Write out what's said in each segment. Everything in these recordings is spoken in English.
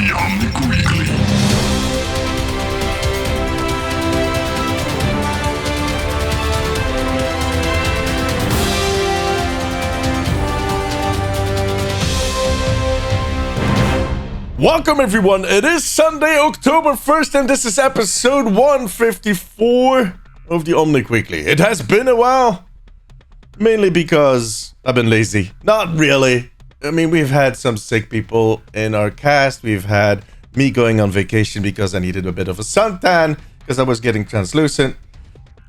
The Omnic Weekly. Welcome everyone, it is Sunday, October 1st, and this is episode 154 of the Omnic Weekly. It has been a while, mainly because I've been lazy. Not really. I mean, we've had some sick people in our cast. We've had me going on vacation because I needed a bit of a suntan, because I was getting translucent,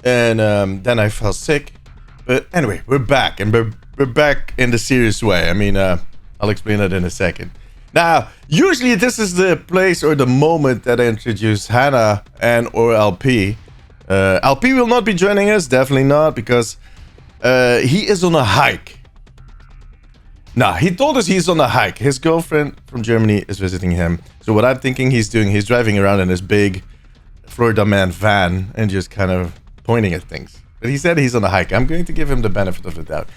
and then I fell sick. But anyway, we're back, and we're back in the serious way. I mean, I'll explain it in a second. Now, usually this is the place or the moment that I introduce Hannah and or LP. LP will not be joining us, definitely not, because he is on a hike. Nah, he told us he's on a hike. His girlfriend from Germany is visiting him. So what I'm thinking he's doing, he's driving around in this big Florida man van and just kind of pointing at things. But he said he's on a hike. I'm going to give him the benefit of the doubt.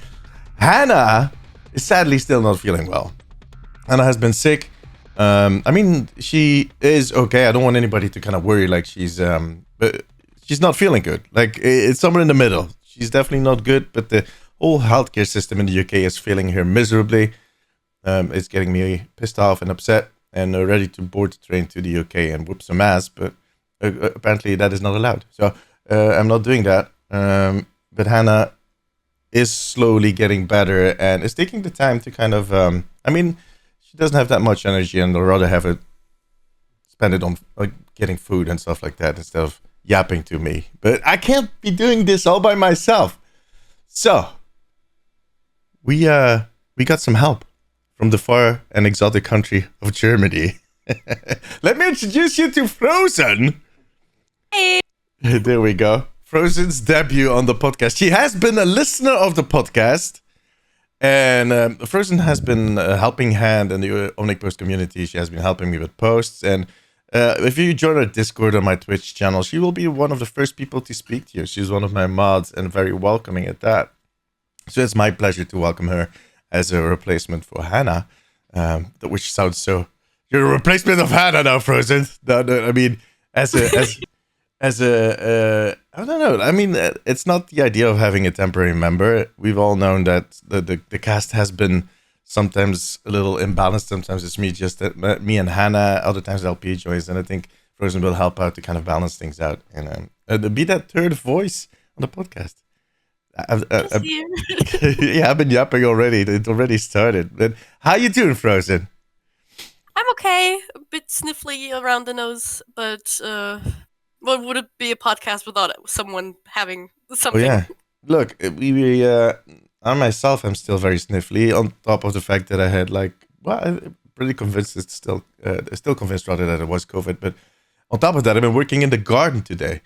Hannah is sadly still not feeling well. Hannah has been sick. I mean, she is okay. I don't want anybody to kind of worry like but she's not feeling good. Like, it's somewhere in the middle. She's definitely not good, but the whole healthcare system in the UK is failing her miserably. It's getting me pissed off and upset and ready to board the train to the UK and whoop some ass, but apparently that is not allowed. So I'm not doing that. But Hannah is slowly getting better and is taking the time to kind of, I mean, she doesn't have that much energy and I'd rather have it spend it on like getting food and stuff like that instead of yapping to me. But I can't be doing this all by myself. So we got some help from the far and exotic country of Germany. Let me introduce you to Frozen. Hey. There we go. Frozen's debut on the podcast. She has been a listener of the podcast. And Frozen has been a helping hand in the Omnic Post community. She has been helping me with posts. And if you join our Discord or my Twitch channel, she will be one of the first people to speak to you. She's one of my mods and very welcoming at that. So it's my pleasure to welcome her as a replacement for Hannah. Which sounds so... You're a replacement of Hannah now, Frozen. No, I mean, as a I don't know. I mean, it's not the idea of having a temporary member. We've all known that the cast has been sometimes a little imbalanced. Sometimes it's me and Hannah. Other times LP joins, and I think Frozen will help out to kind of balance things out and be that third voice on the podcast. Yeah, I've been yapping already. It already started. But how you doing, Frozen? I'm okay. A bit sniffly around the nose, but what would it be a podcast without someone having something? Oh, yeah. Look, I myself am still very sniffly, on top of the fact that I had I'm pretty convinced it's still convinced rather that it was COVID, but on top of that, I've been working in the garden today,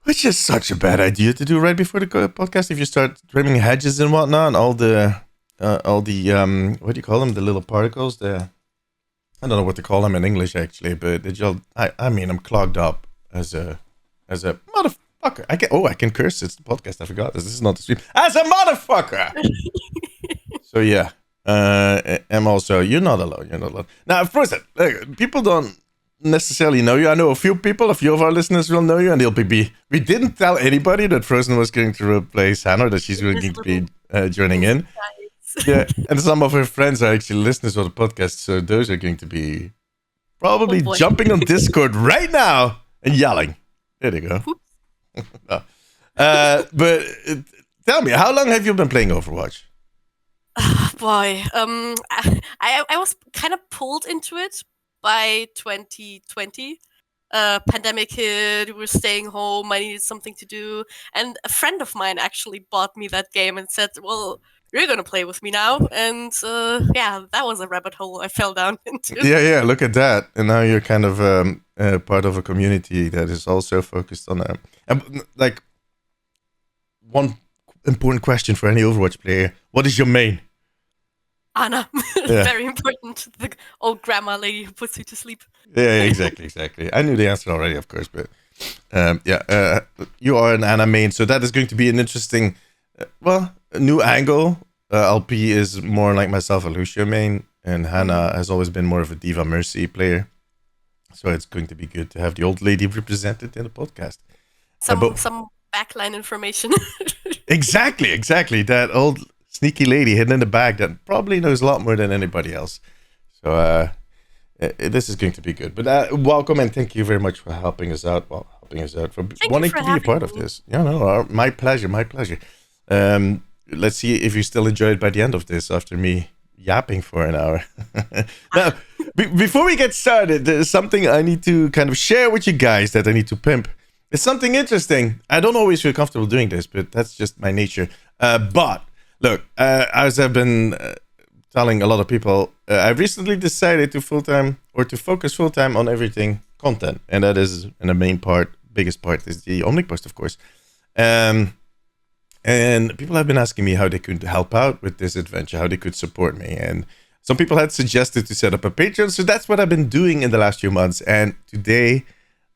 which is such a bad idea to do right before the podcast. If you start trimming hedges and whatnot, and all the what do you call them? The little particles, I don't know what to call them in English actually, but I mean, I'm clogged up as a motherfucker. I can curse. It's the podcast. I forgot this. This is not the stream. As a motherfucker. So yeah, I'm also. You're not alone. Now, first, people don't necessarily know you. I know a few of our listeners will know you, and they'll be. We didn't tell anybody that Frozen was going to replace Hannah, that she's going to be joining in. Yeah, and some of her friends are actually listeners of the podcast, so those are going to be probably jumping on Discord right now and yelling. There you go. But tell me, how long have you been playing Overwatch? Boy, I was kind of pulled into it by 2020. Pandemic hit, we were staying home, I needed something to do, and a friend of mine actually bought me that game and said, well, you're gonna play with me now, and yeah, that was a rabbit hole I fell down into. Yeah, look at that. And now you're kind of part of a community that is also focused on like one important question for any Overwatch player: what is your main? Anna. Yeah. Very important. The old grandma lady who puts you to sleep. Yeah, exactly. I knew the answer already, of course, but you are an Anna main, so that is going to be an interesting, new angle. LP is more like myself, a Lucio main, and Hannah has always been more of a Diva Mercy player. So it's going to be good to have the old lady represented in the podcast. Some backline information. Exactly. That old sneaky lady hidden in the back that probably knows a lot more than anybody else. So this is going to be good. But welcome and thank you very much for helping us out. For wanting to be a part of this. Yeah, no, my pleasure. Let's see if you still enjoy it by the end of this after me yapping for an hour. Now, before we get started, there's something I need to kind of share with you guys that I need to pimp. It's something interesting. I don't always feel comfortable doing this, but that's just my nature. But look, as I've been telling a lot of people, I recently decided to focus full time on everything content, and that is, in the biggest part is the Omnic post, of course. And people have been asking me how they could help out with this adventure, how they could support me. And some people had suggested to set up a Patreon. So that's what I've been doing in the last few months. And today,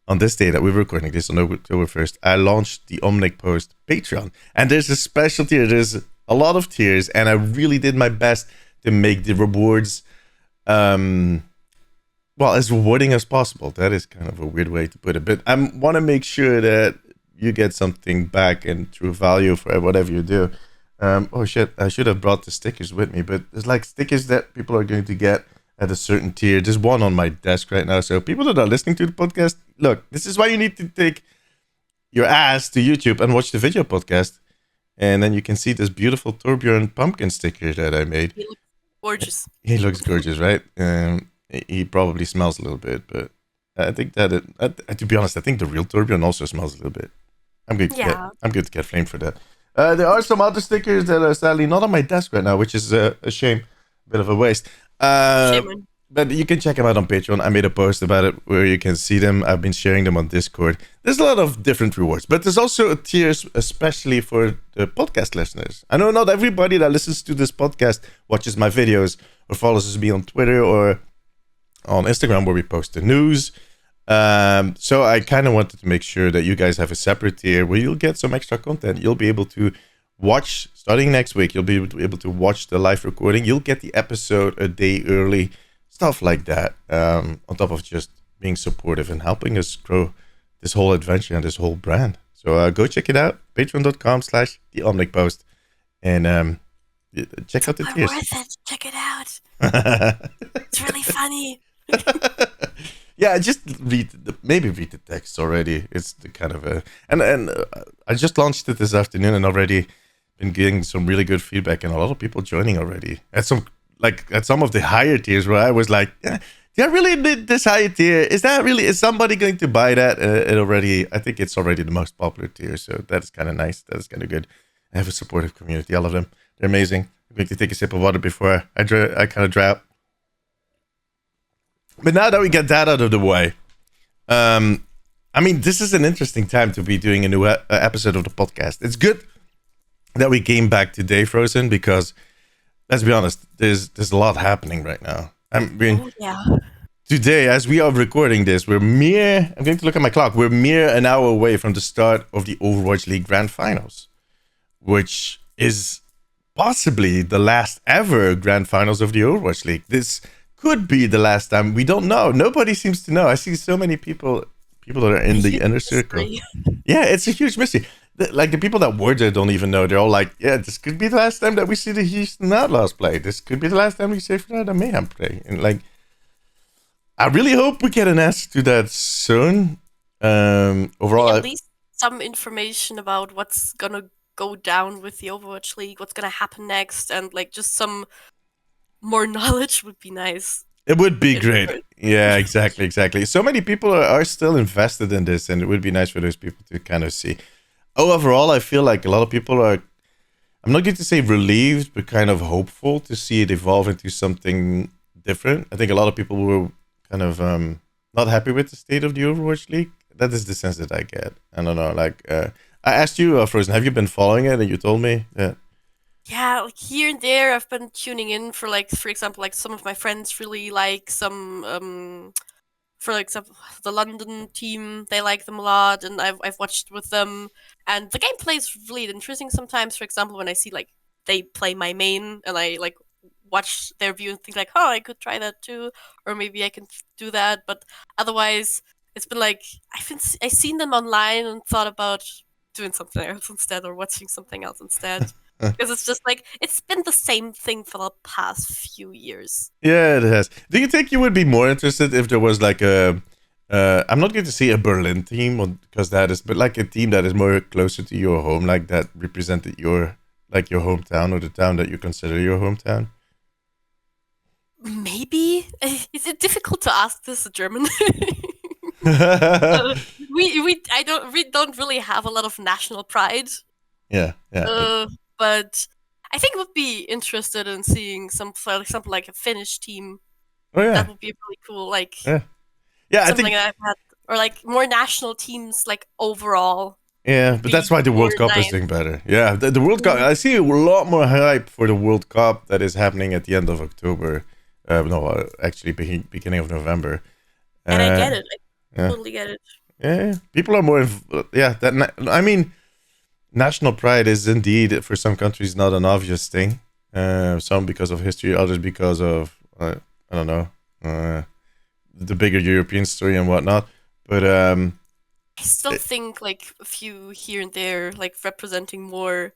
on this day that we're recording this on October 1st, I launched the Omnic Post Patreon. And there's a special tier. There's a lot of tiers. And I really did my best to make the rewards, as rewarding as possible. That is kind of a weird way to put it. But I want to make sure that you get something back in true value for whatever you do. Oh shit, I should have brought the stickers with me, but there's like stickers that people are going to get at a certain tier. There's one on my desk right now. So people that are listening to the podcast, look, this is why you need to take your ass to YouTube and watch the video podcast. And then you can see this beautiful Torbjorn pumpkin sticker that I made. He looks gorgeous. He looks gorgeous, right? He probably smells a little bit, but I think that to be honest, I think the real Torbjorn also smells a little bit. I'm going to get flamed for that. There are some other stickers that are sadly not on my desk right now, which is a shame, a bit of a waste. But you can check them out on Patreon. I made a post about it where you can see them. I've been sharing them on Discord. There's a lot of different rewards, but there's also a tier especially for the podcast listeners. I know not everybody that listens to this podcast watches my videos or follows me on Twitter or on Instagram where we post the news. So I kind of wanted to make sure that you guys have a separate tier where you'll get some extra content. You'll be able to watch, starting next week, you'll be able to watch the live recording. You'll get the episode a day early, stuff like that, on top of just being supportive and helping us grow this whole adventure and this whole brand. So go check it out, patreon.com/the Omnic Post, and check out the tiers. Worth it. Check it out. It's really funny. Yeah, just read the text already. It's the kind of and I just launched it this afternoon and already been getting some really good feedback and a lot of people joining already. At some of the higher tiers where I was like, yeah, do I really need this higher tier? Is somebody going to buy that? I think it's already the most popular tier, so that's kind of nice. That's kind of good. I have a supportive community. I love them. They're amazing. I'm going to take a sip of water before I kind of dry up. But now that we get that out of the way, this is an interesting time to be doing a new episode of the podcast. It's good that we came back today, Frozen, because let's be honest, there's a lot happening right now. Today, as we are recording this, I'm going to look at my clock. We're mere an hour away from the start of the Overwatch League Grand Finals, which is possibly the last ever Grand Finals of the Overwatch League. This could be the last time. We don't know. Nobody seems to know. I see so many people that are in the inner circle. Yeah, it's a huge mystery. The people that were there don't even know. They're all like, yeah, this could be the last time that we see the Houston Outlaws play. This could be the last time we see Florida Mayhem play. And I really hope we get an answer to that soon. Overall, at least some information about what's gonna go down with the Overwatch League, what's gonna happen next, and just some more knowledge would be nice. It would be great. Yeah, exactly. So many people are still invested in this, and it would be nice for those people to kind of see. Overall, I feel like a lot of people are, I'm not going to say relieved, but kind of hopeful to see it evolve into something different. I think a lot of people were kind of not happy with the state of the Overwatch League. That is the sense that I get. I don't know. I asked you, Frozen, have you been following it? And you told me that. Yeah, here and there, I've been tuning in for example, some of my friends really like some, for example, the London team. They like them a lot, and I've watched with them. And the gameplay is really interesting sometimes. For example, when I see they play my main, and I watch their view and think like, oh, I could try that too, or maybe I can do that. But otherwise, it's been like I've seen them online and thought about doing something else instead or watching something else instead. Because it's just like it's been the same thing for the past few years. Yeah, it has. Do you think you would be more interested if there was like a I'm not going to say a Berlin team because that is, but like a team that is more closer to your home, like that represented your hometown or the town that you consider your hometown? Maybe is it difficult to ask this a German? We don't really have a lot of national pride. Yeah. But I think would be interested in seeing for example, like a Finnish team. Oh yeah. That would be really cool. Like yeah. I think that I've had, or like more national teams, like overall. Yeah, but that's why the World Cup is doing better. Yeah, the World Cup. I see a lot more hype for the World Cup that is happening at the end of October. Actually, beginning of November. And I get it. I totally get it. Yeah, people are more. I mean, national pride is indeed for some countries not an obvious thing. Some because of history, others because of I don't know the bigger European story and whatnot. But I still think like a few here and there, like representing more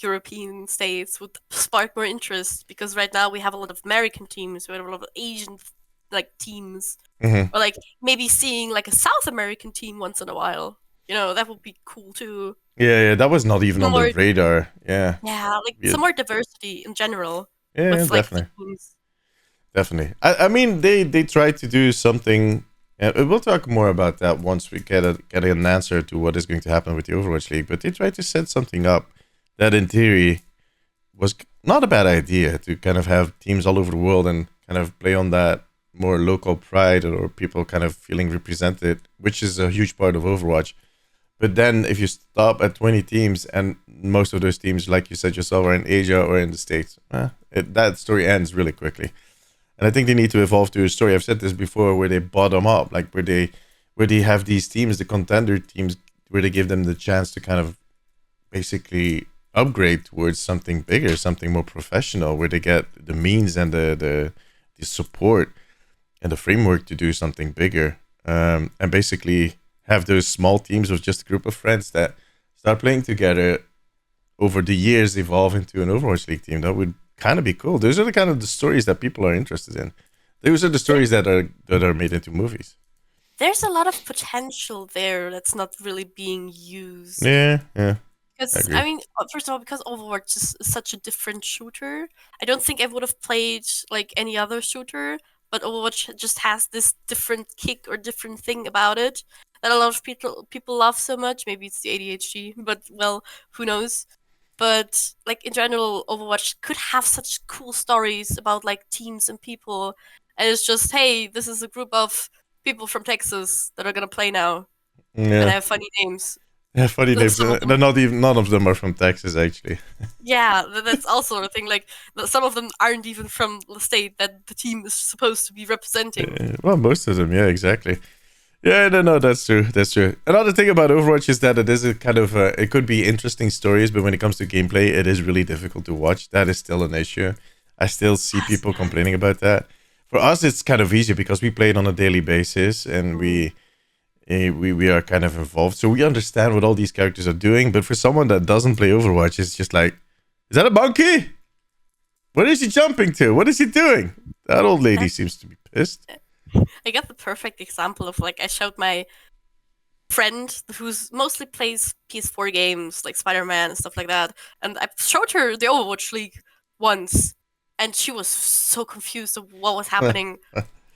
European states would spark more interest because right now we have a lot of American teams, we have a lot of Asian like teams, or like maybe seeing like a South American team once in a while. That would be cool too. Yeah, that was not even on the radar. Yeah, like some more diversity in general. Yeah, with, definitely. Like, definitely. I mean, they tried to do something. And we'll talk more about that once we get an answer to what is going to happen with the Overwatch League. But they tried to set something up that, in theory, was not a bad idea to kind of have teams all over the world and kind of play on that more local pride or people kind of feeling represented, which is a huge part of Overwatch. But then if you stop at 20 teams and most of those teams, like you said yourself, are in Asia or in the States, that story ends really quickly. And I think they need to evolve to a story. I've said this before, where they bottom up, like where they have these teams, the contender teams, where they give them the chance to kind of basically upgrade towards something bigger, something more professional, where they get the means and the support and the framework to do something bigger, and basically have those small teams with just a group of friends that start playing together over the years, evolve into an Overwatch League team. That would kind of be cool. Those are the kind of the stories that people are interested in. Those are the stories that are made into movies. There's a lot of potential there that's not really being used. Yeah. Because I mean, first of all, because Overwatch is such a different shooter, I don't think I would have played like any other shooter. But Overwatch just has this different kick or different thing about it that a lot of people love so much. Maybe it's the ADHD, but well, who knows? But like in general, Overwatch could have such cool stories about like teams and people, and it's just, hey, this is a group of people from Texas that are gonna play now, and have funny names. Yeah, funny names. None of them are from Texas, actually. Yeah, that's also a thing. Like some of them aren't even from the state that the team is supposed to be representing. Well, most of them, yeah, exactly. Yeah, no, that's true. Another thing about Overwatch is that it is a kind of it could be interesting stories, but when it comes to gameplay, it is really difficult to watch. That is still an issue. I still see people complaining about that. For us, it's kind of easier because we play it on a daily basis, and we are kind of involved, so we understand what all these characters are doing. But for someone that doesn't play Overwatch, it's just like, is that a monkey? What is he jumping to? What is he doing? That old lady seems to be pissed. I got the perfect example of like I showed my friend who's mostly plays PS4 games like Spider-Man and stuff like that, and I showed her the Overwatch League once, and she was so confused of what was happening.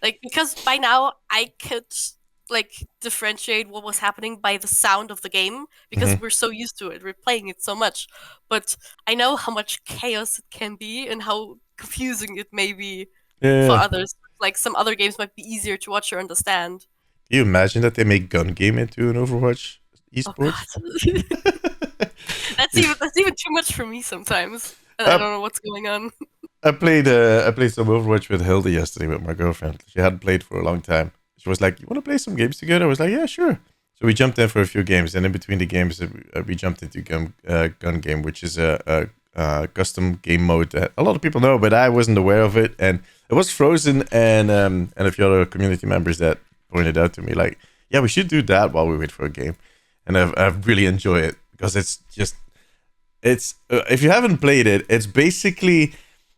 Like, because by now I could like differentiate what was happening by the sound of the game because we're so used to it, we're playing it so much. But I know how much chaos it can be and how confusing it may be for others. Like some other games might be easier to watch or understand. Can you imagine that they make gun game into an Overwatch esports? Oh, that's even too much for me sometimes. And I don't know what's going on. I played some Overwatch with Hilda yesterday with my girlfriend. She hadn't played for a long time. She was like, "You want to play some games together?" I was like, "Yeah, sure." So we jumped in for a few games, and in between the games, we jumped into gun game, which is a custom game mode that a lot of people know, but I wasn't aware of it, and it was frozen. And a few other community members that pointed out to me, like, yeah, we should do that while we wait for a game, and I've really enjoyed it because it's just if you haven't played it, it's basically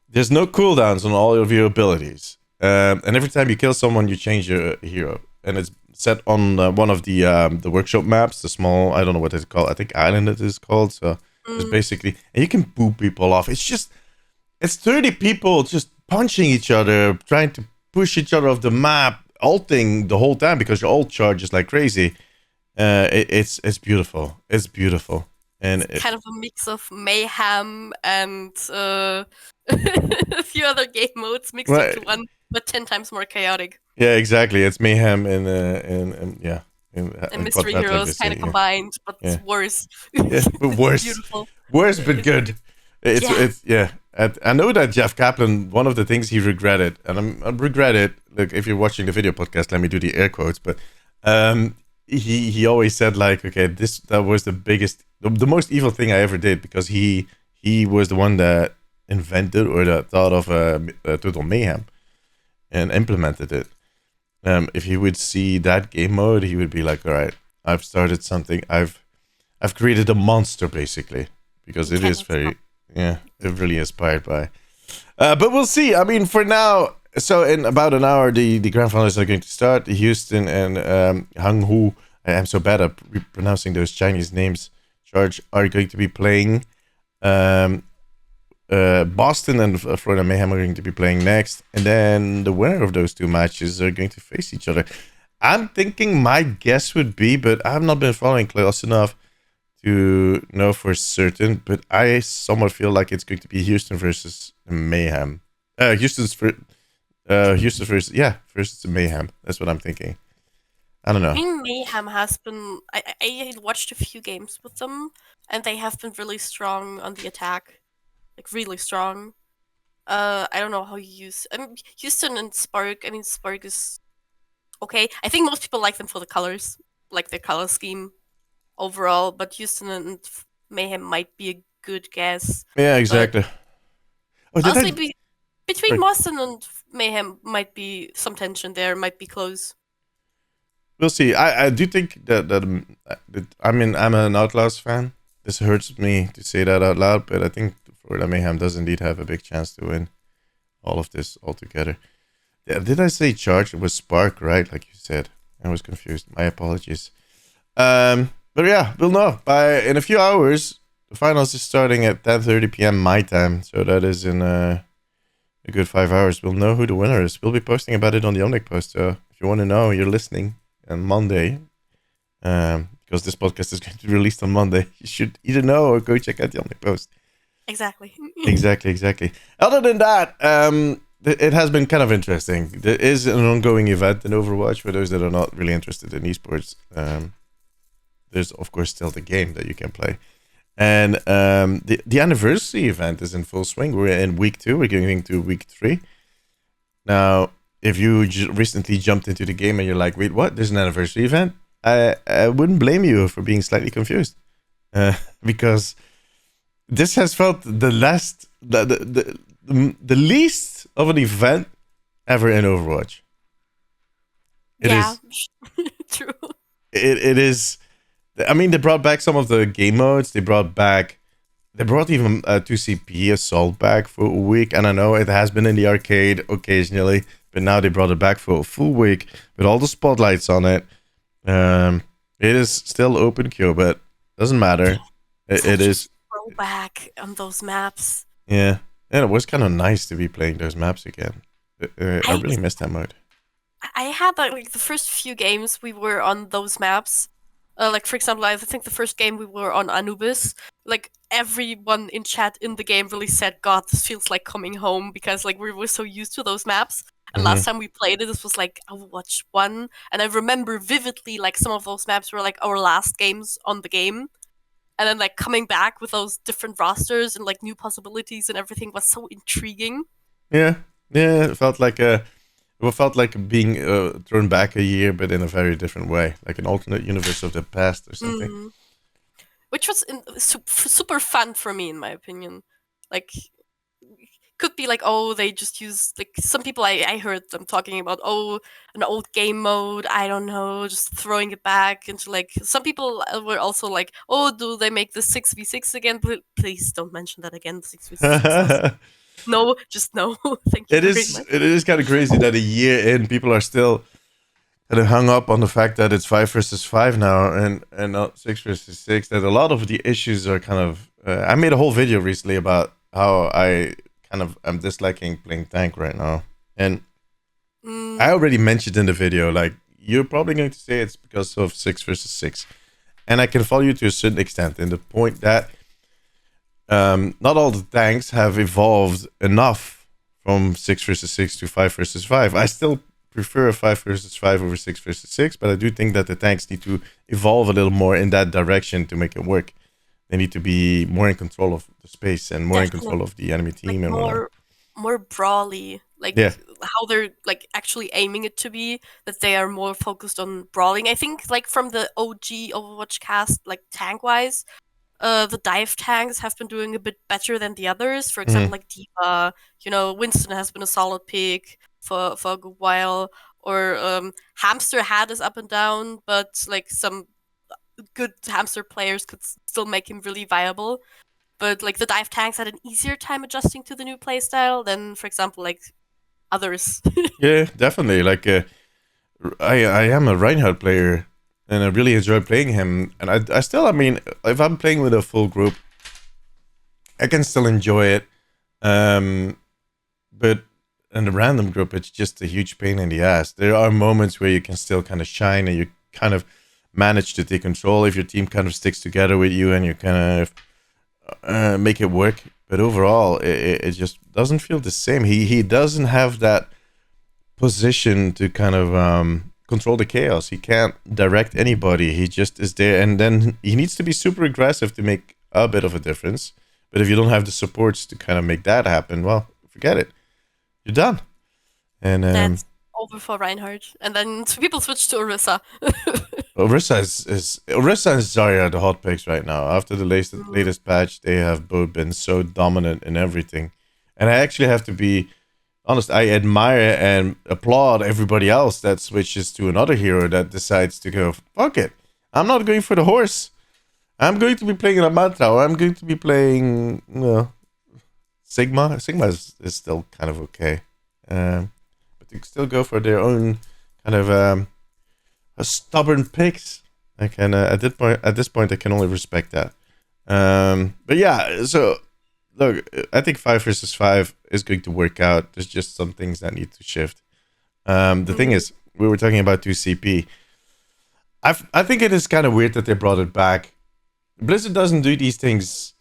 there's no cooldowns on all of your abilities, and every time you kill someone, you change your hero, and it's set on one of the workshop maps, the small, I don't know what it's called, I think island it is called. So it's basically, and you can boop people off. It's 30 people just punching each other, trying to push each other off the map, ulting the whole time because your ult charges like crazy. It's beautiful. It's beautiful. And it's kind of a mix of mayhem and a few other game modes mixed into one, but 10 times more chaotic. Yeah, exactly. It's mayhem and yeah. And mystery heroes kind of combined, but worse. Yeah, but worse. Beautiful. Worse, but good. It's I know that Jeff Kaplan, one of the things he regretted, and I regret it. Look, if you're watching the video podcast, let me do the air quotes. But he always said, like, okay, that was the biggest, the most evil thing I ever did, because he was the one that invented or that thought of total mayhem and implemented it. If he would see that game mode, he would be like, all right, I've started something. I've created a monster, basically, because it is very, it really inspired by. But we'll see. I mean, for now, so in about an hour, the grand finals are going to start. Houston and Hangzhou, I am so bad at pronouncing those Chinese names, Charge, are going to be playing. Boston and Florida Mayhem are going to be playing next, and then the winner of those two matches are going to face each other. I'm thinking my guess would be, but I've not been following close enough to know for certain, but I somewhat feel like it's going to be Houston versus Mayhem. Houston's versus Mayhem. That's what I'm thinking. I don't know. I mean, Mayhem has been. I watched a few games with them, and they have been really strong on the attack. Like, really strong. I don't know how you use Houston and Spark. I mean, Spark is okay. I think most people like them for the colors, like their color scheme overall. But Houston and Mayhem might be a good guess. Yeah, exactly. Honestly, between Boston and Mayhem might be some tension there. Might be close. We'll see. I do think that I mean, I'm an Outlaws fan. This hurts me to say that out loud, but I think Florida Mayhem does indeed have a big chance to win all of this altogether. Yeah, did I say Charge? It was Spark, right? Like you said. I was confused. My apologies. But yeah, we'll know. In a few hours, the finals is starting at 10:30 p.m. my time. So that is in a good 5 hours. We'll know who the winner is. We'll be posting about it on the Omnic post. So if you want to know, you're listening on Monday. Because this podcast is going to be released on Monday. You should either know or go check out the Omnic post. Exactly. Exactly. Other than that, it has been kind of interesting. There is an ongoing event in Overwatch for those that are not really interested in esports. There's, of course, still the game that you can play. And the anniversary event is in full swing. We're in week 2. We're going to week 3. Now, if you recently jumped into the game and you're like, wait, what? There's an anniversary event? I wouldn't blame you for being slightly confused. Because this has felt the least of an event ever in Overwatch. It is true. It is. I mean, they brought back some of the game modes. They brought even 2CP Assault back for a week. And I know it has been in the arcade occasionally, but now they brought it back for a full week with all the spotlights on it. It is still open queue, but doesn't matter. It is back on those maps. Yeah, and it was kind of nice to be playing those maps again. I really missed that mode. I had like the first few games we were on those maps. Like, for example, I think the first game we were on Anubis. Like, everyone in chat in the game really said, "God, this feels like coming home," because like we were so used to those maps. And last time we played it, this was like Overwatch 1, and I remember vividly like some of those maps were like our last games on the game. And then, like, coming back with those different rosters and, like, new possibilities and everything was so intriguing. Yeah. It felt like being thrown back a year, but in a very different way, like an alternate universe of the past or something. Which was super fun for me, in my opinion. Like, could be like, oh, they just use, like, some people I heard them talking about, oh, an old game mode, I don't know, just throwing it back into, like, some people were also like, oh, do they make the 6v6 again? Please don't mention that again. 6v6 no, just no. Thank you very much. It is kind of crazy that a year in, people are still kind of hung up on the fact that it's 5 versus 5 now and not 6 versus 6. That a lot of the issues are kind of. I made a whole video recently about how I'm disliking playing tank right now, and I already mentioned in the video, like, you're probably going to say it's because of 6 versus 6, and I can follow you to a certain extent in the point that not all the tanks have evolved enough from 6 versus 6 to 5 versus 5. I still prefer 5 versus 5 over 6 versus 6, but I do think that the tanks need to evolve a little more in that direction to make it work. They need to be more in control of the space and more in control of the enemy team, like, and more brawly, like, how they're, like, actually aiming it to be, that they are more focused on brawling. I think, like, from the OG Overwatch cast, like, tank wise, the dive tanks have been doing a bit better than the others. For example, like D.Va, Winston has been a solid pick for a good while, or Hamster had his up and down, but, like, some good Hamster players could still make him really viable. But, like, the dive tanks had an easier time adjusting to the new playstyle than, for example, like, others. Yeah, definitely. Like, I am a Reinhardt player, and I really enjoy playing him. And I still, I mean, if I'm playing with a full group, I can still enjoy it. But in a random group, it's just a huge pain in the ass. There are moments where you can still kind of shine, and you kind of manage to take control if your team kind of sticks together with you, and you kind of make it work. But overall, it just doesn't feel the same. He doesn't have that position to kind of control the chaos. He can't direct anybody. He just is there, and then he needs to be super aggressive to make a bit of a difference. But if you don't have the supports to kind of make that happen, well, forget it. You're done. And that's over for Reinhardt. And then people switch to Orisa. Orisa Orisa and Zarya are the hot picks right now. After the latest patch, they have both been so dominant in everything. And I actually have to be honest, I admire and applaud everybody else that switches to another hero that decides to go, fuck it. I'm not going for the horse. I'm going to be playing a mantra, or I'm going to be playing, Sigma. Sigma is still kind of okay. But they still go for their own kind of stubborn picks. I can at this point I can only respect that. But yeah, so look, I think 5 versus 5 is going to work out. There's just some things that need to shift. The thing is, we were talking about 2CP. I think it is kind of weird that they brought it back. Blizzard doesn't do these things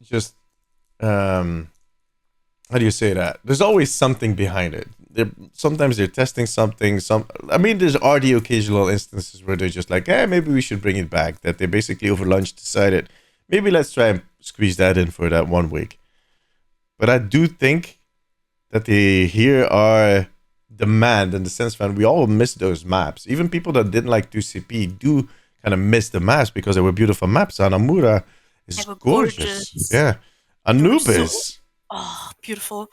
just how do you say that? There's always something behind it. Sometimes they're testing something. There's the occasional instances where they're just like, maybe we should bring it back. That they basically over lunch decided, maybe let's try and squeeze that in for that 1 week. But I do think that they here are demand in the sense that we all miss those maps. Even people that didn't like 2CP do kind of miss the maps because they were beautiful maps. Anamura is gorgeous. Yeah. Anubis. Beautiful.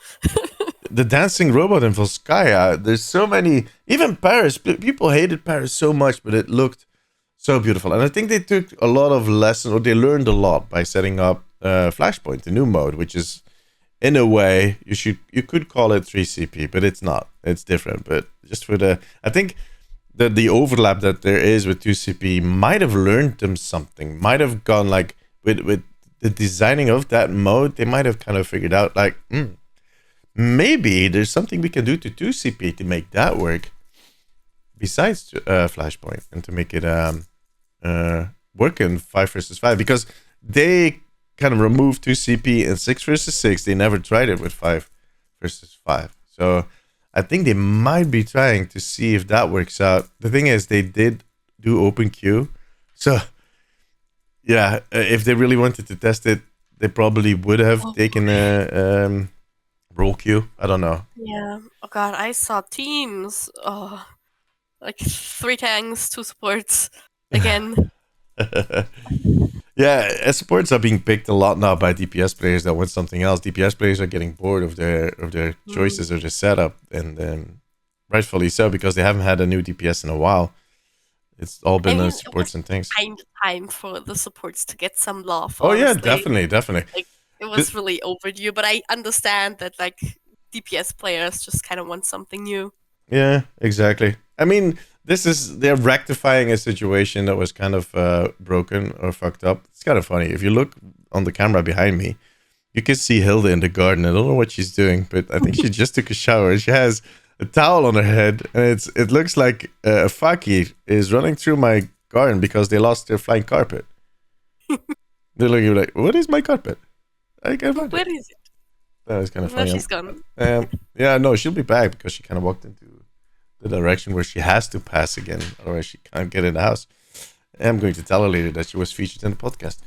The dancing robot in Volskaya. There's so many. Even Paris. People hated Paris so much, but it looked so beautiful. And I think they took a lot of lessons, or they learned a lot by setting up Flashpoint, the new mode, which is, in a way, you could call it 3CP, but it's not. It's different. But just for I think that the overlap that there is with 2CP might have learned them something. Might have gone like with the designing of that mode, they might have kind of figured out like, maybe there's something we can do to 2CP to make that work besides Flashpoint, and to make it work in 5 versus 5, because they kind of removed 2CP in 6 versus 6. They never tried it with 5 versus 5. So I think they might be trying to see if that works out. The thing is, they did do open queue. So yeah, if they really wanted to test it, they probably would have taken a role queue. I don't know. Yeah. Oh god, I saw teams. Oh, like 3 tanks, 2 supports again. Yeah, supports are being picked a lot now by DPS players that want something else. DPS players are getting bored of their choices or their setup, and rightfully so, because they haven't had a new DPS in a while. It's all been It supports was and things. kind of time for the supports to get some love. Oh yeah, Honestly, definitely. like it was really overdue. But I understand that like DPS players just kind of want something new. Yeah, exactly. I mean, they're rectifying a situation that was kind of broken or fucked up. It's kind of funny. If you look on the camera behind me, you can see Hilda in the garden. I don't know what she's doing, but I think she just took a shower. She has a towel on her head, and it looks like a fakir is running through my garden because they lost their flying carpet. They're looking like, what is my carpet? I can't find it. Where is it? That was kind of No, funny. she's gone. Yeah, no, she'll be back because she kind of walked into the direction where she has to pass again, otherwise she can't get in the house. I'm going to tell her later that she was featured in the podcast.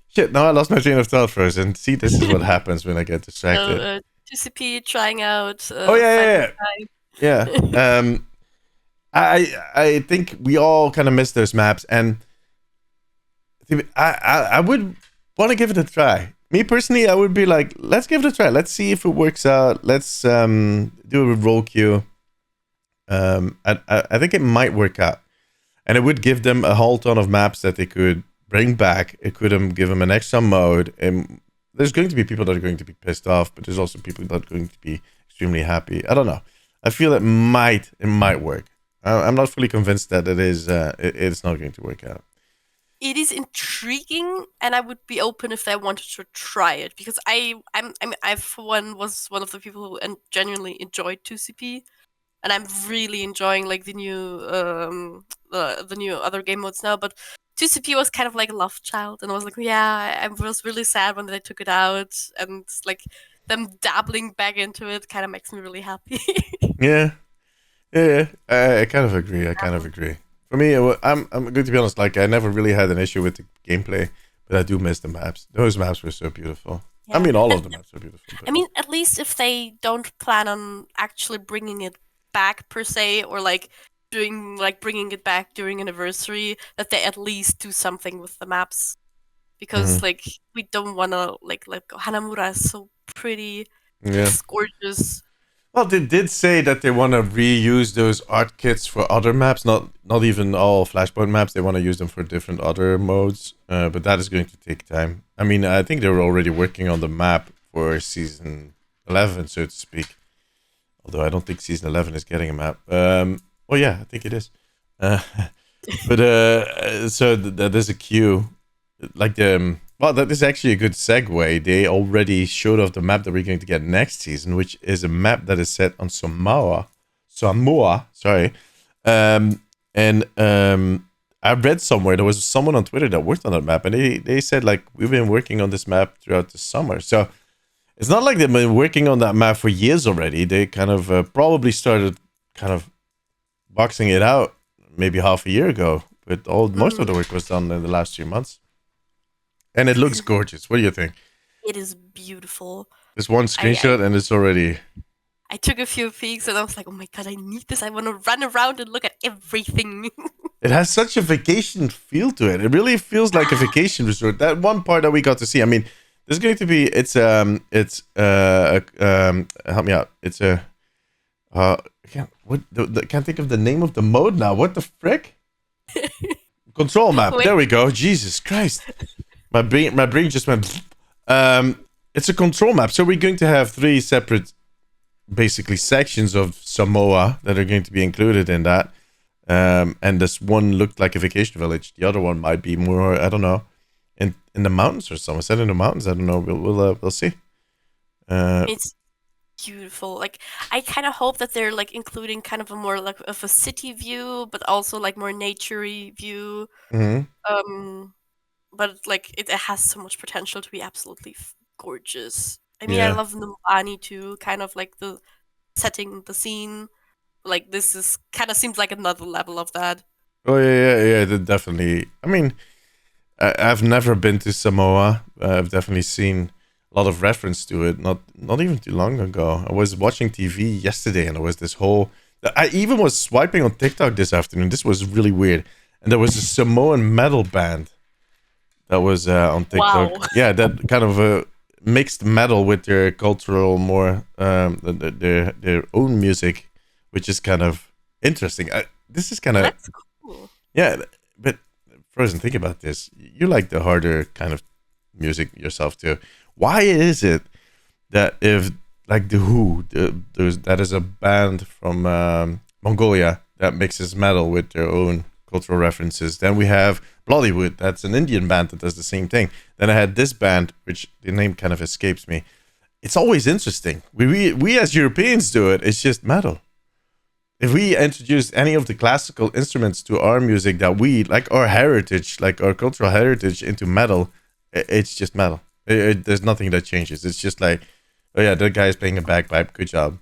Shit, now I lost my train of thought first, and see, this is what happens when I get distracted. 2CP trying out. Yeah. I think we all kind of missed those maps, and I would want to give it a try. Me personally, I would be like, let's give it a try. Let's see if it works out. Let's do a roll queue. I think it might work out, and it would give them a whole ton of maps that they could bring back. It could give them an extra mode, and there's going to be people that are going to be pissed off, but there's also people that are going to be extremely happy. I don't know. I feel it might work. I'm not fully convinced that it's not going to work out. It is intriguing, and I would be open if they wanted to try it, because I for one was one of the people who genuinely enjoyed 2CP, and I'm really enjoying like the new other game modes now. But 2CP was kind of like a love child, and I was like, yeah, I was really sad when they took it out, and like them dabbling back into it kind of makes me really happy. Yeah. I kind of agree. For me, I'm going to be honest. Like, I never really had an issue with the gameplay, but I do miss the maps. Those maps were so beautiful. Yeah. I mean, all of the maps are beautiful. But... I mean, at least if they don't plan on actually bringing it back per se, or like bringing it back during anniversary, that they at least do something with the maps, because like we don't want to like Hanamura is so pretty, it's gorgeous. Well, they did say that they want to reuse those art kits for other maps, not even all Flashpoint maps. They want to use them for different other modes, but that is going to take time. I mean, I think they were already working on the map for Season 11, so to speak. Although I don't think Season 11 is getting a map. Oh yeah, I think it is. But so there's a queue. Like well, that is actually a good segue. They already showed off the map that we're going to get next season, which is a map that is set on Samoa. Sorry. I read somewhere there was someone on Twitter that worked on that map, and they said like, we've been working on this map throughout the summer. So it's not like they've been working on that map for years already. They kind of probably started kind of boxing it out maybe half a year ago, but most of the work was done in the last 3 months. And it looks gorgeous. What do you think? It is beautiful. There's one screenshot and it's already... I took a few peeks and I was like, oh my god, I need this. I want to run around and look at everything. It has such a vacation feel to it. It really feels like a vacation resort. That one part that we got to see. I mean, there's going to be... help me out. It's a... I can't think of the name of the mode now. What the frick? Control map. Wait. There we go. Jesus Christ. My brain just went... it's a control map. So we're going to have 3 separate, basically, sections of Samoa that are going to be included in that. And this one looked like a vacation village. The other one might be more, I don't know, in the mountains or something. Set in the mountains. I don't know. We'll see. It's beautiful. Like, I kind of hope that they're like including kind of a more like of a city view, but also like more naturey view. But like it has so much potential to be absolutely gorgeous. I mean, I love Numbani too. Kind of like the setting, the scene. Like this is kind of seems like another level of that. Oh yeah. Definitely. I mean, I've never been to Samoa. I've definitely seen a lot of reference to it. Not even too long ago. I was watching TV yesterday, and there was this whole. I even was swiping on TikTok this afternoon. This was really weird, and there was a Samoan metal band that was on TikTok. Wow. Yeah, that kind of mixed metal with their cultural, more their own music, which is kind of interesting. This is kind of That's cool. yeah, but Frozen, think about this. You like the harder kind of music yourself too. Why is it that if like the Who, that is a band from Mongolia that mixes metal with their own cultural references. Then we have Bollywood, that's an Indian band that does the same thing. Then I had this band, which the name kind of escapes me. It's always interesting. We as Europeans do it. It's just metal. If we introduce any of the classical instruments to our music that we like, our heritage, like our cultural heritage, into metal, it's just metal. There's nothing that changes. It's just like, oh yeah, that guy is playing a bagpipe. Good job.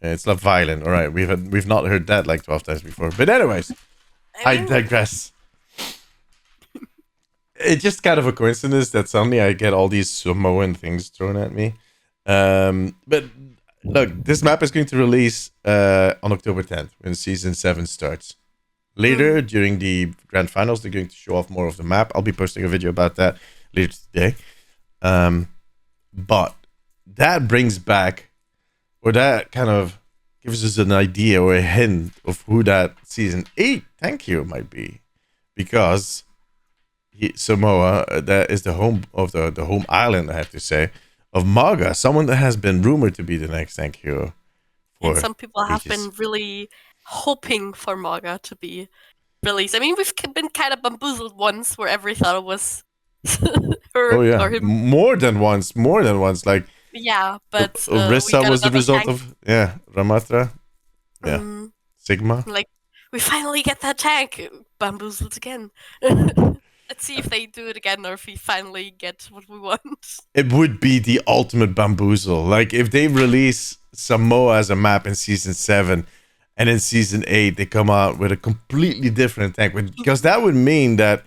It's not violent. All right, we've not heard that like 12 times before. But anyways, I digress. It's just kind of a coincidence that suddenly I get all these Samoan things thrown at me. But look, this map is going to release on October 10th when season 7 starts. Later, during the grand finals, they're going to show off more of the map. I'll be posting a video about that later today. But that brings back, or that kind of gives us an idea or a hint of who that season 8 tank hero might be. Because Samoa, that is the home of the home island, I have to say, of Maga, someone that has been rumored to be the next tank hero. And some people have been really hoping for Maga to be released. I mean, we've been kind of bamboozled once where everyone thought it was her Oh yeah, or him. more than once. Like Yeah, but Orisa was the result of Ramatra, Sigma. Like, we finally get that tank, bamboozled again. Let's see if they do it again or if we finally get what we want. It would be the ultimate bamboozle. Like if they release Samoa as a map in season 7, and in season 8 they come out with a completely different tank, because that would mean that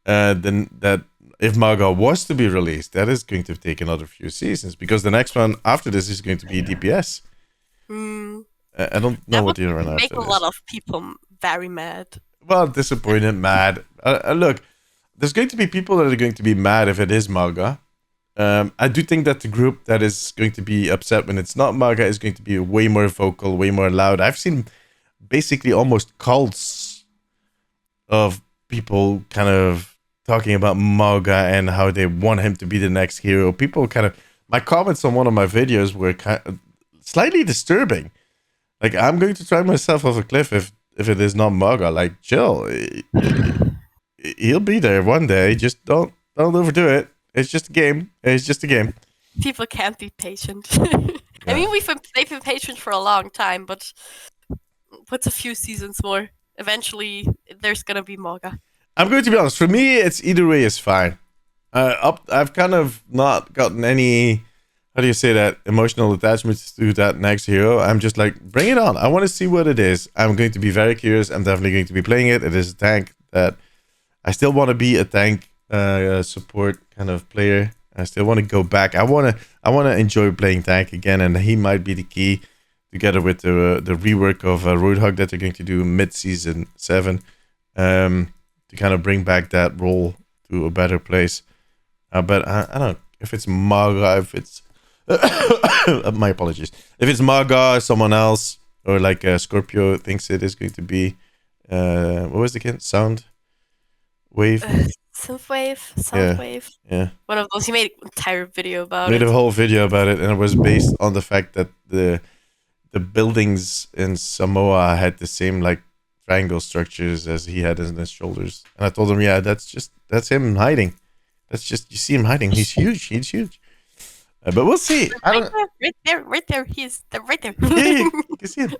that if Maga was to be released, that is going to take another few seasons, because the next one after this is going to be DPS. I don't know what the other one after make a lot of people very mad. Well, disappointed, mad. Look, there's going to be people that are going to be mad if it is Maga. I do think that the group that is going to be upset when it's not Maga is going to be way more vocal, way more loud. I've seen basically almost cults of people kind of talking about Maga and how they want him to be the next hero. People kind of, my comments on one of my videos were kind of slightly disturbing. Like, I'm going to try myself off a cliff if it is not Maga. Like, chill. He'll be there one day. Just don't overdo it. It's just a game. It's just a game. People can't be patient. I mean, they've been patient for a long time, but what's a few seasons more? Eventually, there's gonna be Maga. I'm going to be honest. For me, it's either way is fine. I've kind of not gotten any, how do you say that, emotional attachments to that next hero. I'm just like, bring it on. I want to see what it is. I'm going to be very curious. I'm definitely going to be playing it. It is a tank that I still want to be a tank support kind of player. I still want to go back. I want to enjoy playing tank again, and he might be the key, together with the rework of Roadhog that they're going to do mid-season 7, to kind of bring back that role to a better place. But I don't know if it's Maga, if it's my apologies, if it's Maga, someone else, or like Scorpio thinks it is going to be. What was the kid? Sound Wave. Soundwave. Yeah. One of those. He made an entire video about it. Made a whole video about it, and it was based on the fact that the buildings in Samoa had the same like triangle structures as he had in his shoulders. And I told him, yeah, that's him hiding. That's just, you see him hiding. He's huge. He's huge. But we'll see. Right there. He's right there. Yeah, you can see him.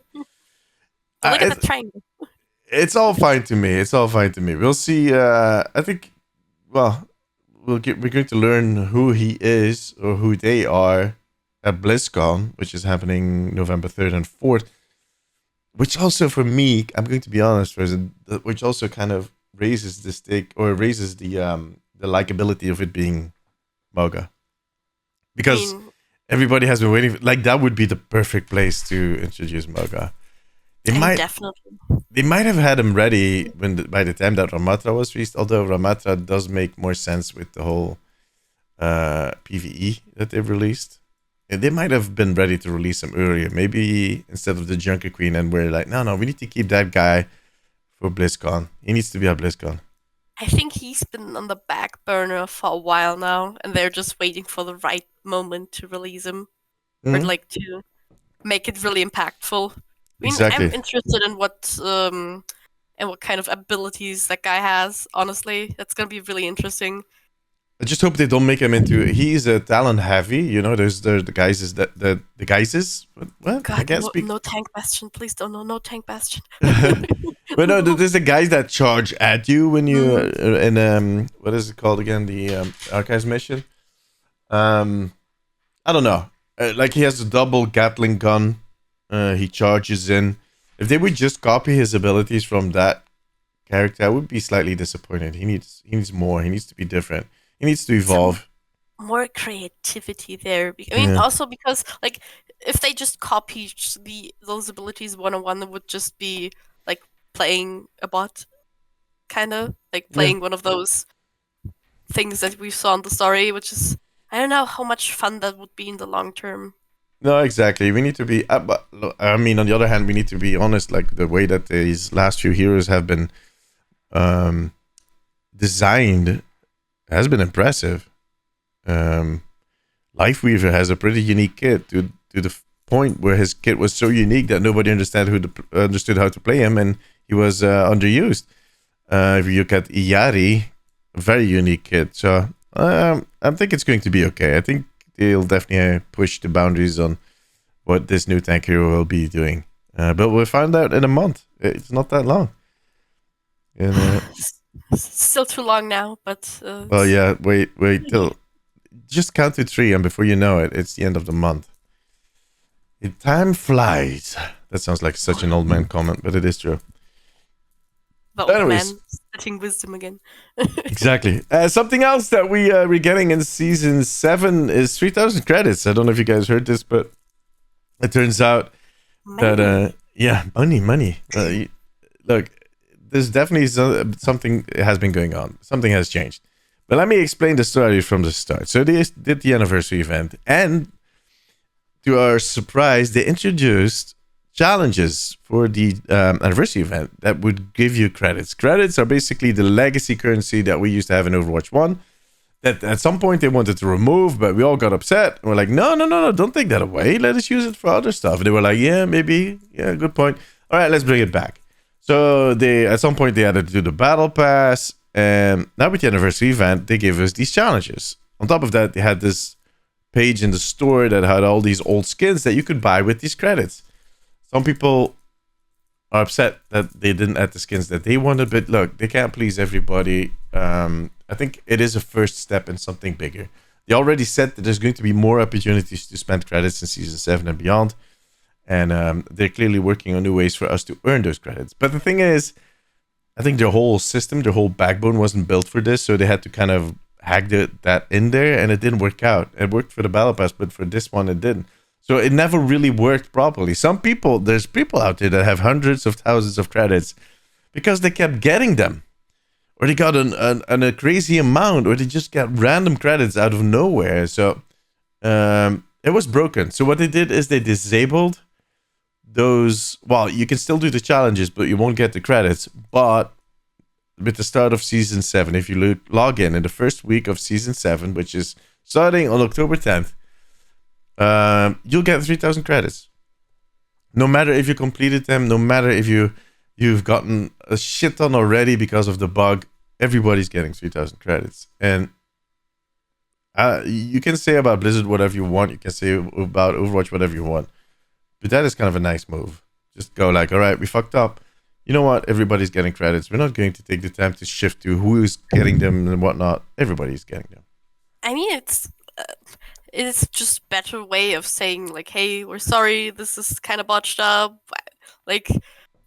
Look at the triangle. It's all fine to me. We'll see. I think, well, we're going to learn who he is or who they are at BlizzCon, which is happening November 3rd and 4th. Which also, for me, I'm going to be honest, which also kind of raises the stake, or raises the likability of it being Maga. Because everybody has been waiting. Like, that would be the perfect place to introduce Maga. Definitely. they might have had him ready by the time that Ramatra was released. Although Ramatra does make more sense with the whole PVE that they've released. And they might have been ready to release him earlier. Maybe instead of the Junker Queen, and we're like, no, we need to keep that guy for BlizzCon. He needs to be at BlizzCon. I think he's been on the back burner for a while now, and they're just waiting for the right moment to release him, or like to make it really impactful. I mean, Exactly. I'm interested in what kind of abilities that guy has. Honestly, that's gonna be really interesting. I just hope they don't make him into. He's a talent heavy, you know. There's the guises that the guises. What? God, I can't speak. No tank bastion, please don't. No tank bastion. But no, there's the guys that charge at you when you in what is it called again? The archives mission. I don't know. Like he has a double Gatling gun. He charges in. If they would just copy his abilities from that character, I would be slightly disappointed. He needs more. He needs to be different. He needs to evolve. More creativity there. I mean, also because like if they just copy those abilities one-on-one, it would just be like playing a bot, kind of like playing one of those things that we saw in the story, which is I don't know how much fun that would be in the long term. No, exactly. We need to be. But I mean, on the other hand, we need to be honest. Like the way that these last few heroes have been designed has been impressive. Lifeweaver has a pretty unique kit to the point where his kit was so unique that nobody understood how to play him, and he was underused. If you look at Iyari, a very unique kit. So I think it's going to be okay. I think they'll definitely push the boundaries on what this new tank hero will be doing. But we'll find out in a month. It's not that long. And, still too long now, but well, yeah. Wait till just count to 3, and before you know it, it's the end of the month. Time flies. That sounds like such an old man comment, but it is true. The old man spitting wisdom again. Exactly. Something else that we're getting in season 7 is 3,000 credits. I don't know if you guys heard this, but it turns out that money. Look, there's definitely something has been going on. Something has changed. But let me explain the story from the start. So they did the anniversary event, and to our surprise, they introduced challenges for the anniversary event that would give you credits. Credits are basically the legacy currency that we used to have in Overwatch 1 that at some point they wanted to remove, but we all got upset. We're like, no, don't take that away. Let us use it for other stuff. And they were like, yeah, maybe. Yeah, good point. All right, let's bring it back. So they at some point they added to the battle pass, and now with the anniversary event, they gave us these challenges. On top of that, they had this page in the store that had all these old skins that you could buy with these credits. Some people are upset that they didn't add the skins that they wanted, but look, they can't please everybody. I think it is a first step in something bigger. They already said that there's going to be more opportunities to spend credits in Season 7 and beyond, and they're clearly working on new ways for us to earn those credits. But the thing is, I think their whole system, their whole backbone wasn't built for this, so they had to kind of hack that in there, and it didn't work out. It worked for the Battle Pass, but for this one, it didn't. So it never really worked properly. There's people out there that have hundreds of thousands of credits because they kept getting them. Or they got a crazy amount, or they just got random credits out of nowhere. So it was broken. So what they did is they disabled those. Well, you can still do the challenges, but you won't get the credits. But with the start of Season 7, if you log in the first week of Season 7, which is starting on October 10th, you'll get 3,000 credits. No matter if you completed them, no matter if you've gotten a shit ton already because of the bug, everybody's getting 3,000 credits. And you can say about Blizzard whatever you want. You can say about Overwatch whatever you want. But that is kind of a nice move. Just go like, all right, we fucked up. You know what? Everybody's getting credits. We're not going to take the time to shift to who is getting them and whatnot. Everybody's getting them. I mean, it's just better way of saying like, hey, we're sorry, this is kind of botched up. Like,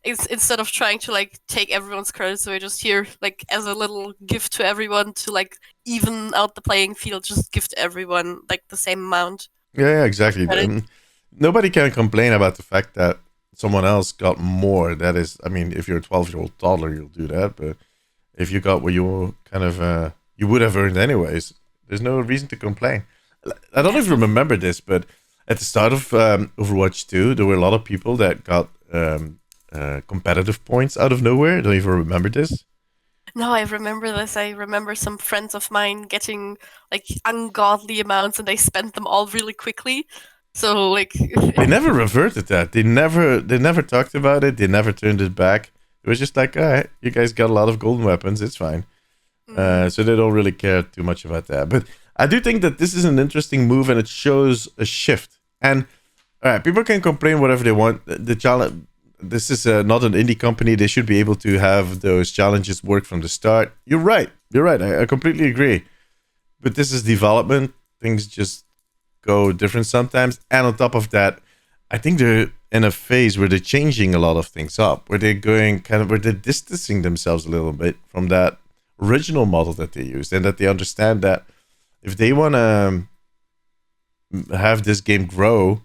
instead of trying to like take everyone's credits away, just here like as a little gift to everyone to like even out the playing field, just give to everyone like the same amount. Yeah, exactly. Nobody can complain about the fact that someone else got more, that is, I mean, if you're a 12-year-old toddler, you'll do that. But if you got what you kind of you would have earned anyways, there's no reason to complain. I don't even remember this, but at the start of Overwatch 2, there were a lot of people that got competitive points out of nowhere. I don't even remember this. No, I remember this. I remember some friends of mine getting like ungodly amounts and they spent them all really quickly. So like They never reverted that. They never talked about it. They never turned it back. It was just like, all right, you guys got a lot of golden weapons. It's fine. So they don't really care too much about that. But I do think that this is an interesting move, and it shows a shift. And all right, people can complain whatever they want. The challenge. This is not an indie company. They should be able to have those challenges work from the start. You're right. You're right. I completely agree. But this is development. Things just go different sometimes. And on top of that, I think they're in a phase where they're changing a lot of things up, where they're going where they're distancing themselves a little bit from that original model that they used, and that they understand that if they want to have this game grow,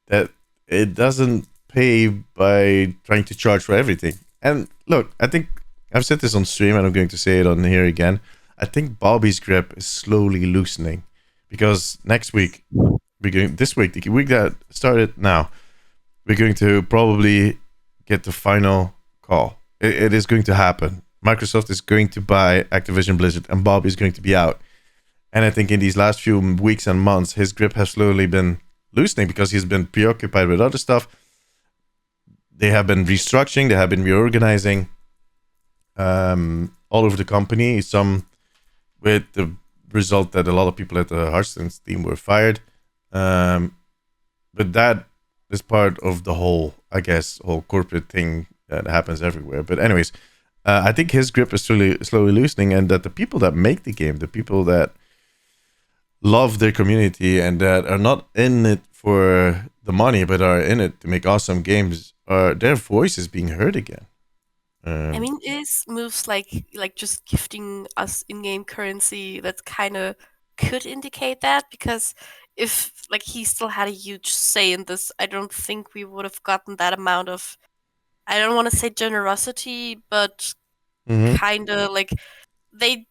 that it doesn't pay by trying to charge for everything. And look, I think I've said this on stream, and I'm going to say it on here again. I think Bobby's grip is slowly loosening, because next week, this week, the week that started now, we're going to probably get the final call. It is going to happen. Microsoft is going to buy Activision Blizzard, and Bobby is going to be out. And I think in these last few weeks and months, his grip has slowly been loosening because he's been preoccupied with other stuff. They have been restructuring, they have been reorganizing all over the company. Some with the result that a lot of people at the Hearthstone team were fired. But that is part of the whole, I guess, whole corporate thing that happens everywhere. But anyways, I think his grip is slowly loosening, and that the people that make the game, the people that love their community and that are not in it for the money, but are in it to make awesome games, their voice is being heard again. I mean, it is moves like just gifting us in-game currency that kind of could indicate that, because if like he still had a huge say in this, I don't think we would have gotten that amount of, I don't want to say generosity, but kind of like they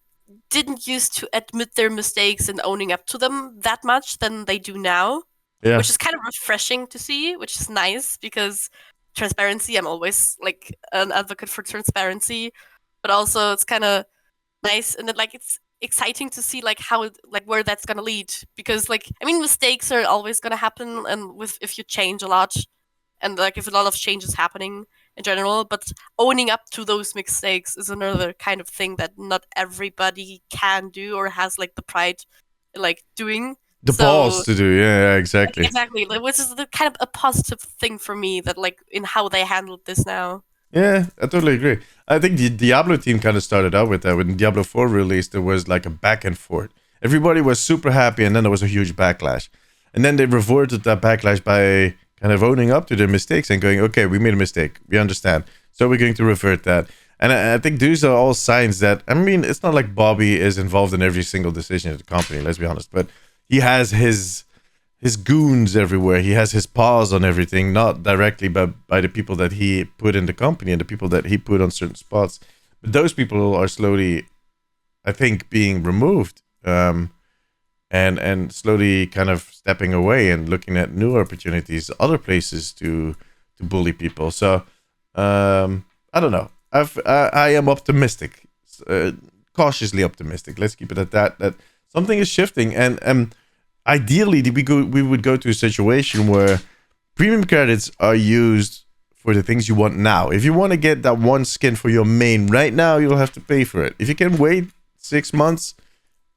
didn't used to admit their mistakes and owning up to them that much than they do now, which is kind of refreshing to see, which is nice because transparency, I'm always like an advocate for transparency, but also it's kind of nice, and then like it's exciting to see like how like where that's gonna lead, because like I mean mistakes are always gonna happen, and with if you change a lot and like if a lot of change is happening in general, but owning up to those mistakes is another kind of thing that not everybody can do or has like the pride like doing. The balls to do, yeah, exactly. Exactly, like, which is the kind of a positive thing for me that like in how they handled this now. Yeah, I totally agree. I think the Diablo team kind of started out with that. When Diablo 4 released, there was like a back and forth. Everybody was super happy, and then there was a huge backlash. And then they reverted that backlash by kind of owning up to their mistakes and going, okay, we made a mistake. We understand. So we're going to revert that. And I think these are all signs that, I mean, it's not like Bobby is involved in every single decision at the company, let's be honest. But he has his goons everywhere. He has his paws on everything, not directly, but by the people that he put in the company and the people that he put on certain spots. But those people are slowly, I think, being removed, and slowly kind of stepping away and looking at new opportunities, other places to bully people. So I don't know. I am optimistic, cautiously optimistic. Let's keep it at that. That something is shifting, and ideally, we would go to a situation where premium credits are used for the things you want now. If you want to get that one skin for your main right now, you'll have to pay for it. If you can wait 6 months,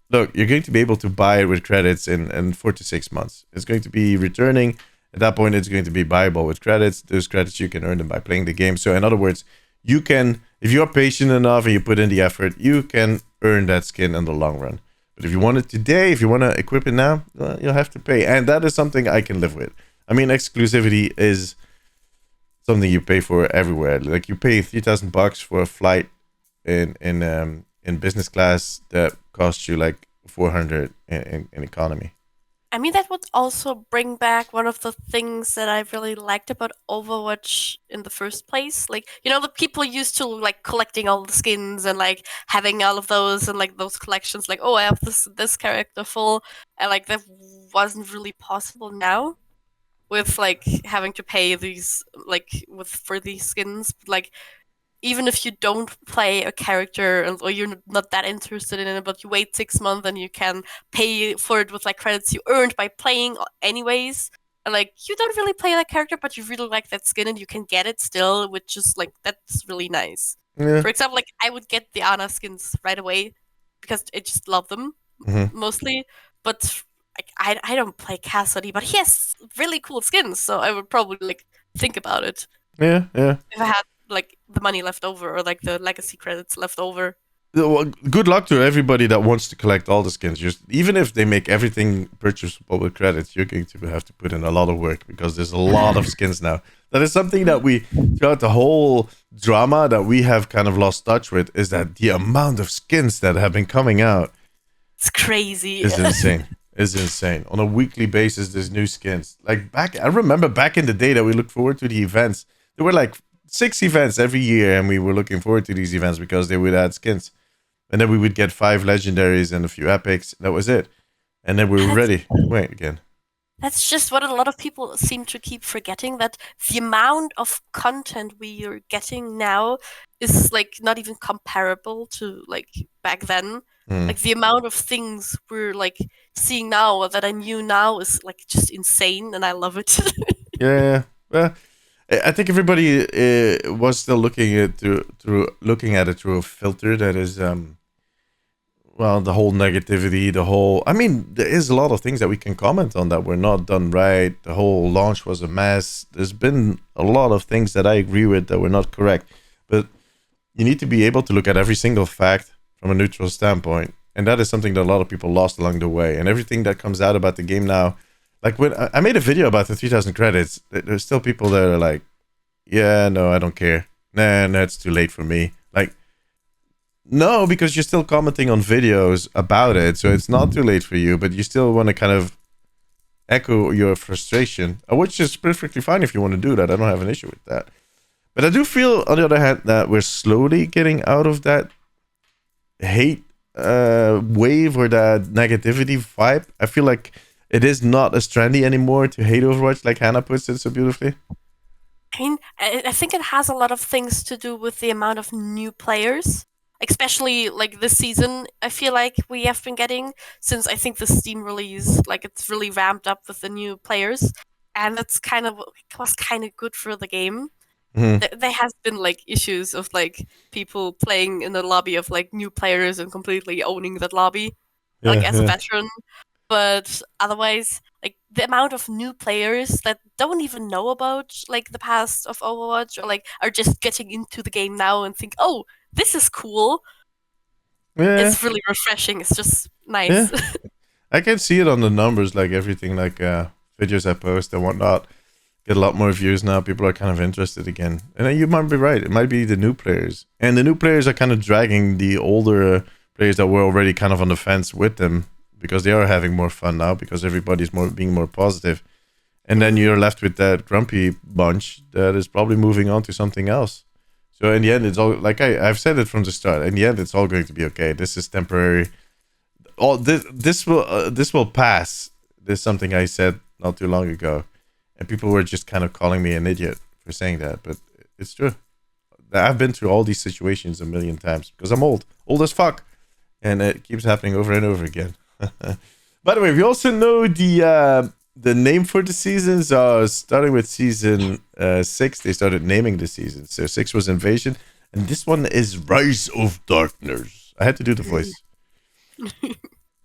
look, you're going to be able to buy it with credits in 4 to 6 months. It's going to be returning. At that point, it's going to be buyable with credits. Those credits, you can earn them by playing the game. So in other words, you can, if you're patient enough and you put in the effort, you can earn that skin in the long run. But if you want it today, if you want to equip it now, you'll have to pay. And that is something I can live with. I mean, exclusivity is something you pay for everywhere. Like you pay $3,000 for a flight in business class that costs you like 400 in economy. I mean, that would also bring back one of the things that I really liked about Overwatch in the first place. Like, the people used to like collecting all the skins and like having all of those and like those collections. Like, oh, I have this character full, and like that wasn't really possible now with like having to pay these like with for these skins. Like, even if you don't play a character or you're not that interested in it, but you wait 6 months and you can pay for it with like credits you earned by playing anyways. And like you don't really play that character, but you really like that skin and you can get it still, which is like that's really nice. Yeah. For example, like I would get the Ana skins right away because I just love them Mm-hmm. mostly. But like I don't play Cassidy, but he has really cool skins, so I would probably like think about it Yeah, yeah. if I had like the money left over or like the legacy credits left over. Well, good luck to everybody that wants to collect all the skins. Just even if they make everything purchasable with credits, you're going to have to put in a lot of work because there's a lot of skins now. That is something that we throughout the whole drama that we have kind of lost touch with, is that the amount of skins that have been coming out It's crazy. is insane. Is insane. On a weekly basis, there's new skins. Like I remember back in the day that we looked forward to the events. There were like 6 events every year, and we were looking forward to these events because they would add skins. And then we would get 5 legendaries and a few epics. That was it. And then we were ready. Wait, again. That's just what a lot of people seem to keep forgetting, that the amount of content we are getting now is like not even comparable to like back then. Like the amount of things we're like seeing now that I knew now is like just insane, and I love it. Yeah. Well, I think everybody was still looking at it through a filter that is well, the whole negativity, I mean, there is a lot of things that we can comment on that were not done right. The whole launch was a mess. There's been a lot of things that I agree with that were not correct. But you need to be able to look at every single fact from a neutral standpoint. And that is something that a lot of people lost along the way. And everything that comes out about the game now, like when I made a video about the 3,000 credits, there's still people that are like, yeah, no, I don't care. Nah, it's too late for me. Like, no, because you're still commenting on videos about it, so it's not too late for you, but you still want to kind of echo your frustration, which is perfectly fine if you want to do that. I don't have an issue with that. But I do feel, on the other hand, that we're slowly getting out of that hate wave or that negativity vibe. I feel like it is not as trendy anymore to hate Overwatch, like Hannah puts it so beautifully. I mean, I think it has a lot of things to do with the amount of new players, especially like this season. I feel like we have been getting, since I think the Steam release, like it's really ramped up with the new players, and that's was kind of good for the game. There has been like issues of like people playing in the lobby of like new players and completely owning that lobby, like as a veteran. But otherwise, like the amount of new players that don't even know about like the past of Overwatch or like are just getting into the game now and think, oh, this is cool. Yeah. It's really refreshing. It's just nice. Yeah. I can see it on the numbers, like everything, like videos I post and whatnot get a lot more views now. People are kind of interested again. And you might be right. It might be the new players. And the new players are kind of dragging the older players that were already kind of on the fence with them, because they are having more fun now, because everybody's being more positive. And then you're left with that grumpy bunch that is probably moving on to something else. So in the end, it's all, like I've said it from the start, in the end, it's all going to be okay. This is temporary. All this will pass. This is something I said not too long ago. And people were just kind of calling me an idiot for saying that. But it's true. I've been through all these situations a million times because I'm old as fuck. And it keeps happening over and over again. By the way, we also know the name for the seasons. Starting with season 6, they started naming the seasons. So 6 was Invasion, and this one is Rise of Darkness. I had to do the voice.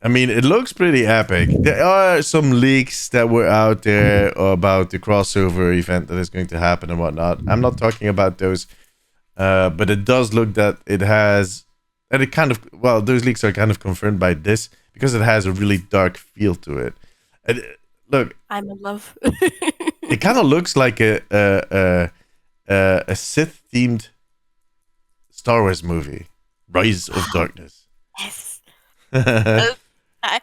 I mean, it looks pretty epic. There are some leaks that were out there about the crossover event that is going to happen and whatnot. I'm not talking about those, but it does look that it has, and it kind of, well, those leaks are kind of confirmed by this, because it has a really dark feel to it. And look, I'm in love. it kind of looks like a Sith themed Star Wars movie, Rise of Darkness. Yes.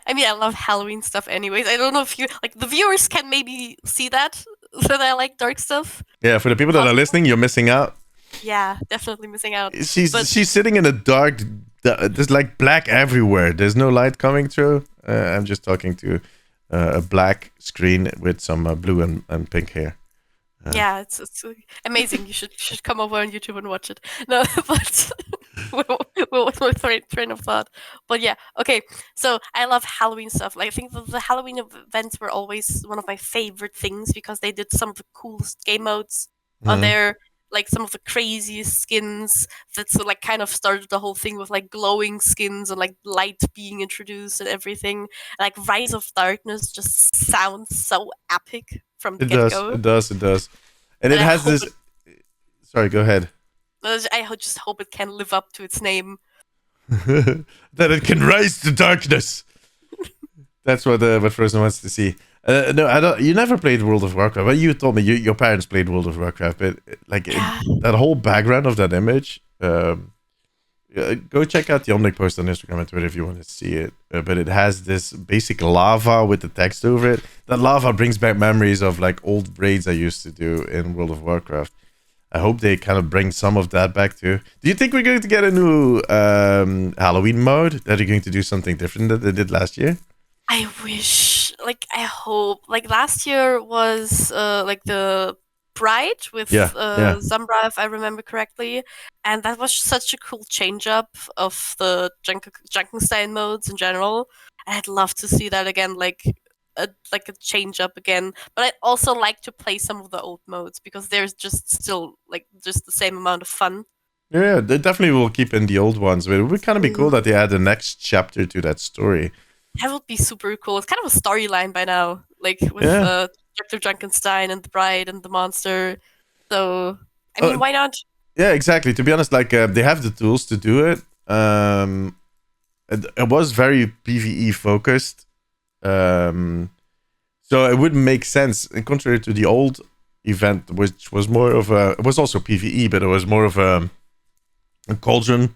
I mean, I love Halloween stuff anyways. I don't know if you, like, the viewers can maybe see that I like dark stuff. Yeah, for the people that are listening, you're missing out. Yeah, definitely missing out. But She's sitting in a dark. There's like black everywhere. There's no light coming through. I'm just talking to a black screen with some blue and pink hair. yeah, it's amazing. You should come over on YouTube and watch it. No, but with my train of thought. But yeah, okay. So I love Halloween stuff. Like I think the Halloween events were always one of my favorite things because they did some of the coolest game modes on Mhm. there. Like some of the craziest skins that like kind of started the whole thing with like glowing skins and like light being introduced and everything. Like Rise of Darkness just sounds so epic from the It get does. go. It does. It does. And And it has this. Sorry, go ahead. just hope it can live up to its name. That it can rise to darkness. That's what Frozen wants to see. No, I don't. You never played World of Warcraft, but you told me your parents played World of Warcraft. But like that whole background of that image, go check out the Omnic post on Instagram and Twitter if you want to see it. But it has this basic lava with the text over it. That lava brings back memories of like old raids I used to do in World of Warcraft. I hope they kind of bring some of that back too. Do you think we're going to get a new Halloween mode? That are going to do something different than they did last year? I wish, like, I hope. Like last year was like the Bride with Zumbra, if I remember correctly, and that was such a cool change up of the Junkenstein modes in general. And I'd love to see that again, like a change up again. But I'd also like to play some of the old modes because there's just still like just the same amount of fun. Yeah, they definitely will keep in the old ones, but it would kind of be cool that they add the next chapter to that story. That would be super cool. It's kind of a storyline by now, like with Dr. Junkenstein and the Bride and the monster. So, I mean, why not? Yeah, exactly. To be honest, like they have the tools to do it. It was very PvE focused, so it wouldn't make sense. And contrary to the old event, which was more of a, it was also PvE, but it was more of a cauldron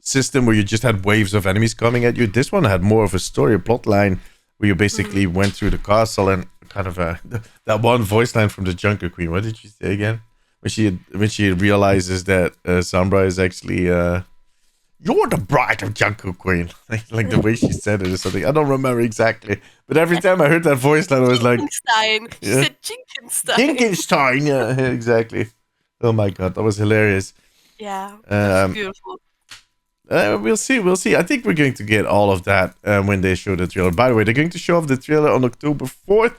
system where you just had waves of enemies coming at you. This one had more of a story, a plot line where you basically went through the castle and kind of that one voice line from the Junker Queen. What did she say again? When she realizes that Sombra is actually you're the bride of Junker Queen. Like the way she said it or something. I don't remember exactly, but every time I heard that voice line, I was like, Jinkenstein. She said Jinkenstein. Jinkenstein. Yeah, exactly. Oh my god, that was hilarious. Yeah, that's beautiful. We'll see. I think we're going to get all of that when they show the trailer. By the way, they're going to show off the trailer on October 4th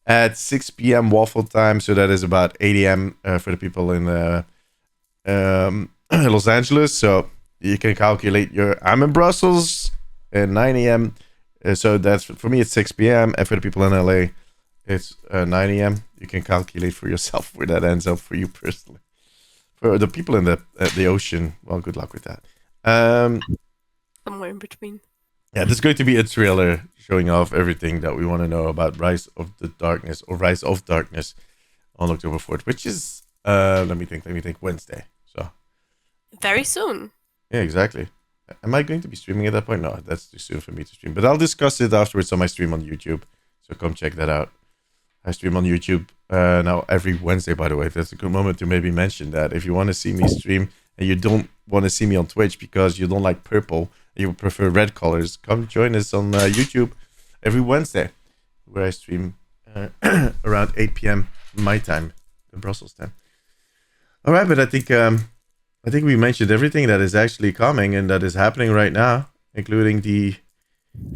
at 6 p.m. waffle time. So that is about 8 a.m. For the people in Los Angeles. So you can calculate I'm in Brussels at 9 a.m. So that's, for me, it's 6 p.m. And for the people in LA, it's 9 a.m. You can calculate for yourself where that ends up for you personally. For the people in the ocean, well, good luck with that. Somewhere in between. Yeah, there's going to be a trailer showing off everything that we want to know about Rise of Darkness on October 4th, which is let me think, Wednesday. So very soon. Yeah, exactly. Am I going to be streaming at that point? No, that's too soon for me to stream. But I'll discuss it afterwards on my stream on YouTube. So come check that out. I stream on YouTube now every Wednesday, by the way. That's a good moment to maybe mention that. If you want to see me stream and you don't want to see me on Twitch because you don't like purple, you prefer red colors, come join us on YouTube every Wednesday, where I stream around 8 p.m. my time, the Brussels time. All right, but I think we mentioned everything that is actually coming and that is happening right now, including the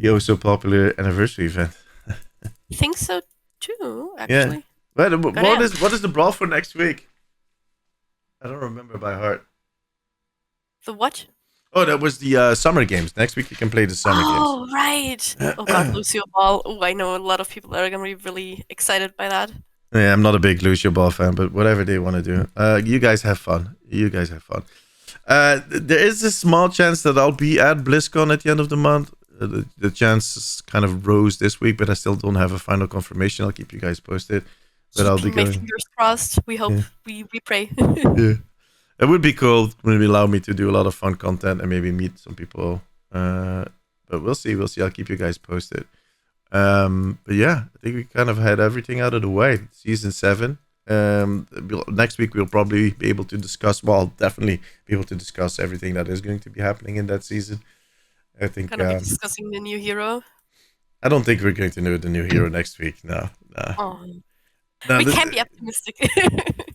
oh so popular anniversary event. I think so too, actually. Yeah. But what is the brawl for next week? I don't remember by heart. The what? Oh, that was the summer games. Next week you can play the summer games. Oh, right. Oh god, Lucio Ball. Oh, I know a lot of people that are going to be really excited by that. Yeah, I'm not a big Lucio Ball fan, but whatever they want to do. You guys have fun. There is a small chance that I'll be at BlizzCon at the end of the month. The chance kind of rose this week, but I still don't have a final confirmation. I'll keep you guys posted. But I'll be going. Fingers crossed. We hope. Yeah. We pray. Yeah. It would be cool. It would allow me to do a lot of fun content and maybe meet some people. But but we'll see. We'll see. I'll keep you guys posted. But yeah, I think we kind of had everything out of the way. Season 7. Next week we'll probably be able to discuss. Well, definitely be able to discuss everything that is going to be happening in that season. I think. Gonna be discussing the new hero. I don't think we're going to know the new hero next week. No. Oh. No, We can't be optimistic.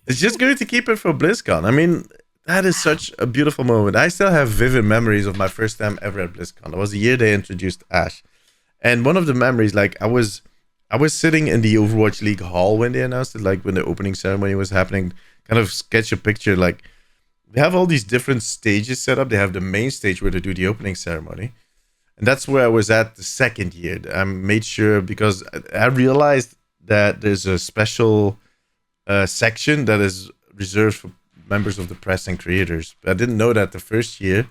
It's just going to keep it for BlizzCon. I mean, that is such a beautiful moment. I still have vivid memories of my first time ever at BlizzCon. It was the year they introduced Ashe. And one of the memories, like, I was sitting in the Overwatch League hall when they announced it, like when the opening ceremony was happening. Kind of sketch a picture, like, they have all these different stages set up. They have the main stage where they do the opening ceremony. And that's where I was at the second year. I made sure, because I realized that there's a special section that is reserved for members of the press and creators. But I didn't know that the first year,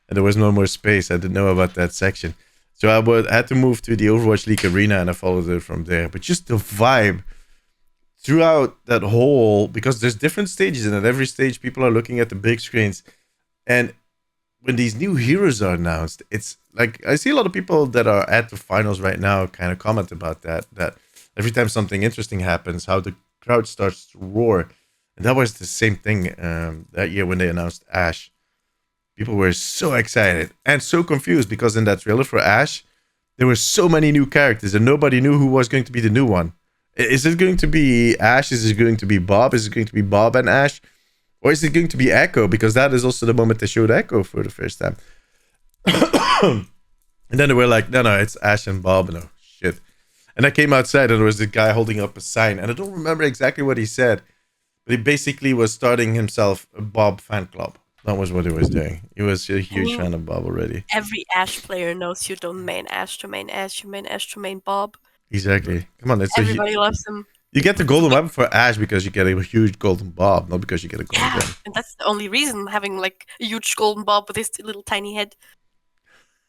and there was no more space. I didn't know about that section. So I had to move to the Overwatch League arena, and I followed it from there. But just the vibe throughout that whole, because there's different stages, and at every stage people are looking at the big screens. And when these new heroes are announced, it's like, I see a lot of people that are at the finals right now kind of comment about that every time something interesting happens, how the crowd starts to roar. And that was the same thing that year when they announced Ashe. People were so excited and so confused, because in that trailer for Ashe, there were so many new characters and nobody knew who was going to be the new one. Is it going to be Ashe? Is it going to be Bob? Is it going to be Bob and Ashe? Or is it going to be Echo? Because that is also the moment they showed Echo for the first time. And then they were like, no, it's Ashe and Bob. No, shit. And I came outside and there was this guy holding up a sign. And I don't remember exactly what he said. But he basically was starting himself a Bob fan club. That was what he was doing. He was a huge fan of Bob already. Every Ashe player knows you don't main Ashe to main Ashe. You main Ashe to main Bob. Exactly. Come on, Everybody loves him. You get the golden weapon for Ashe because you get a huge golden Bob, not because you get a golden gun. And that's the only reason, having like a huge golden Bob with his little tiny head.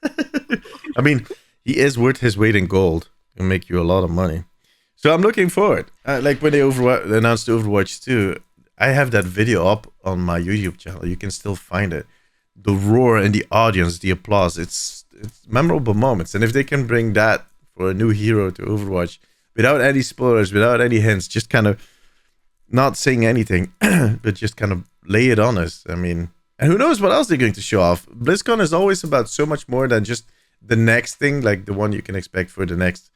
I mean, he is worth his weight in gold. He'll make you a lot of money. So I'm looking forward. Like when they announced Overwatch 2, I have that video up on my YouTube channel. You can still find it. The roar in the audience, the applause. It's memorable moments. And if they can bring that for a new hero to Overwatch, without any spoilers, without any hints, just kind of not saying anything, but just kind of lay it on us. I mean, and who knows what else they're going to show off. BlizzCon is always about so much more than just the next thing, like the one you can expect for the next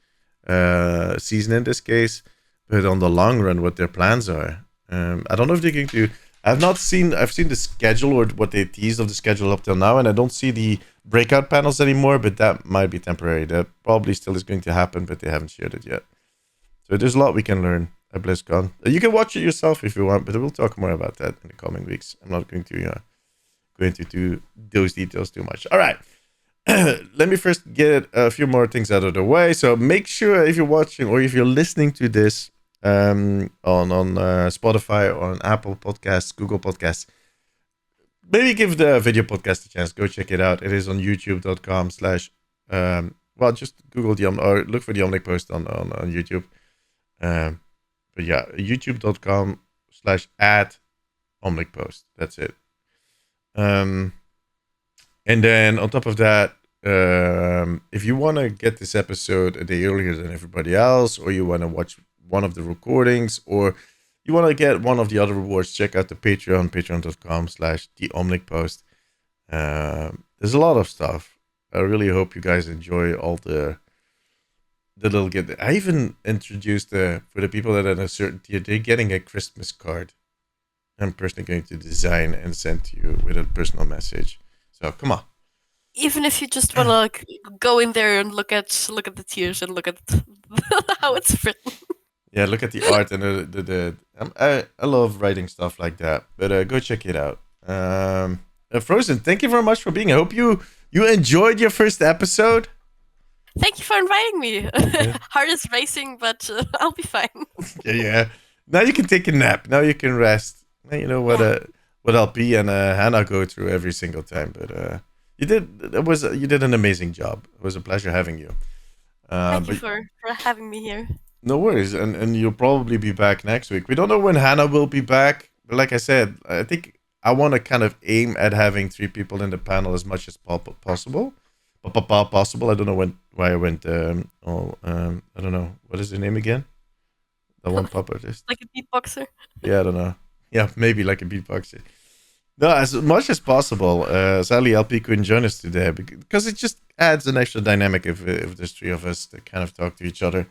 season in this case, but on the long run, what their plans are. I don't know if they're going to... I've seen the schedule or what they teased of the schedule up till now, and I don't see the breakout panels anymore, but that might be temporary. That probably still is going to happen, but they haven't shared it yet. So there's a lot we can learn at BlizzCon. You can watch it yourself if you want, but we'll talk more about that in the coming weeks. I'm not going to go into those details too much. All right. Let me first get a few more things out of the way. So make sure if you're watching or if you're listening to this on Spotify or on Apple Podcasts, Google Podcasts, maybe give the video podcast a chance. Go check it out. It is on youtube.com/ well, just Google or look for the Omnic post on YouTube. But yeah, youtube.com/ @Omnic post. That's it. And then on top of that, if you want to get this episode a day earlier than everybody else, or you want to watch one of the recordings, or you want to get one of the other rewards, check out the Patreon, patreon.com/ the Omnic post. There's a lot of stuff. I really hope you guys enjoy all the little get. I even introduced for the people that are in a certain tier, they're getting a Christmas card. I'm personally going to design and send to you with a personal message. So come on. Even if you just want to like, go in there and look at the tiers and look at how it's written. Yeah, look at the art and I love writing stuff like that. But go check it out. Frozen, thank you very much for being here. I hope you enjoyed your first episode. Thank you for inviting me. Yeah. Heart is racing, but I'll be fine. Yeah. Now you can take a nap. Now you can rest. Now you know what LP and Hannah go through every single time. But you did an amazing job. It was a pleasure having you. Thank you for having me here. No worries, and you'll probably be back next week. We don't know when Hannah will be back, but like I said, I think I want to kind of aim at having 3 people in the panel as much as possible. possible. I don't know why I went. I don't know. What is the name again? The one pop artist. Like a beatboxer. Yeah, I don't know. Yeah, maybe like a beatboxer. No, as much as possible. Sadly, LP couldn't join us today because it just adds an extra dynamic if there's three of us to kind of talk to each other.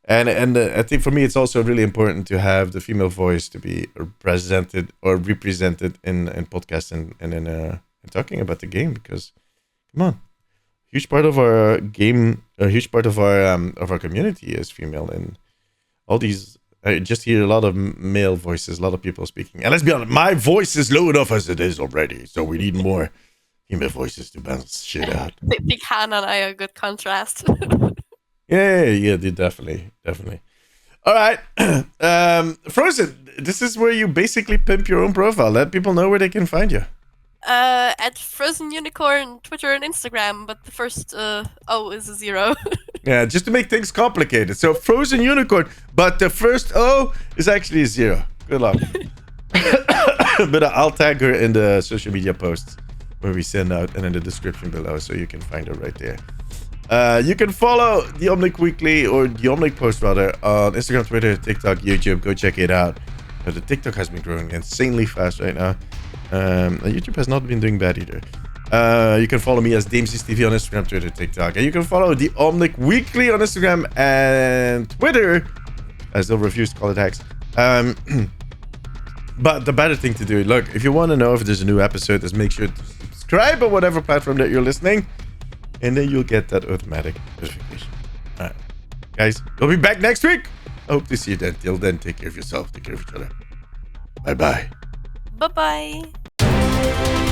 And I think for me, it's also really important to have the female voice to be represented in podcasts and in talking about the game, because come on, huge part of our game, a huge part of our community is female, and all these. I just hear a lot of male voices, a lot of people speaking. And let's be honest, my voice is low enough as it is already, so we need more female voices to balance shit out. Big Hannah and I are a good contrast. Yeah, definitely. All right, Frozen, this is where you basically pimp your own profile. Let people know where they can find you. At Frozen Unicorn, Twitter and Instagram, but the first O is a 0. Yeah, just to make things complicated. So Frozen Unicorn, but the first O is actually a 0. Good luck. But I'll tag her in the social media posts where we send out and in the description below, so you can find her right there. You can follow the Omnic Weekly, or the Omnic Post rather, on Instagram, Twitter, TikTok, YouTube. Go check it out. But the TikTok has been growing insanely fast right now. YouTube has not been doing bad either. You can follow me as Deemzies TV on Instagram, Twitter, TikTok. And you can follow the Omnic Weekly on Instagram and Twitter, as they'll refuse to call it hacks. But the better thing to do, look, if you want to know if there's a new episode, just make sure to subscribe on whatever platform that you're listening, and then you'll get that automatic notification. All right, guys, we'll be back next week. I hope to see you then. Till then, take care of yourself, take care of each other. Bye-bye. Bye-bye.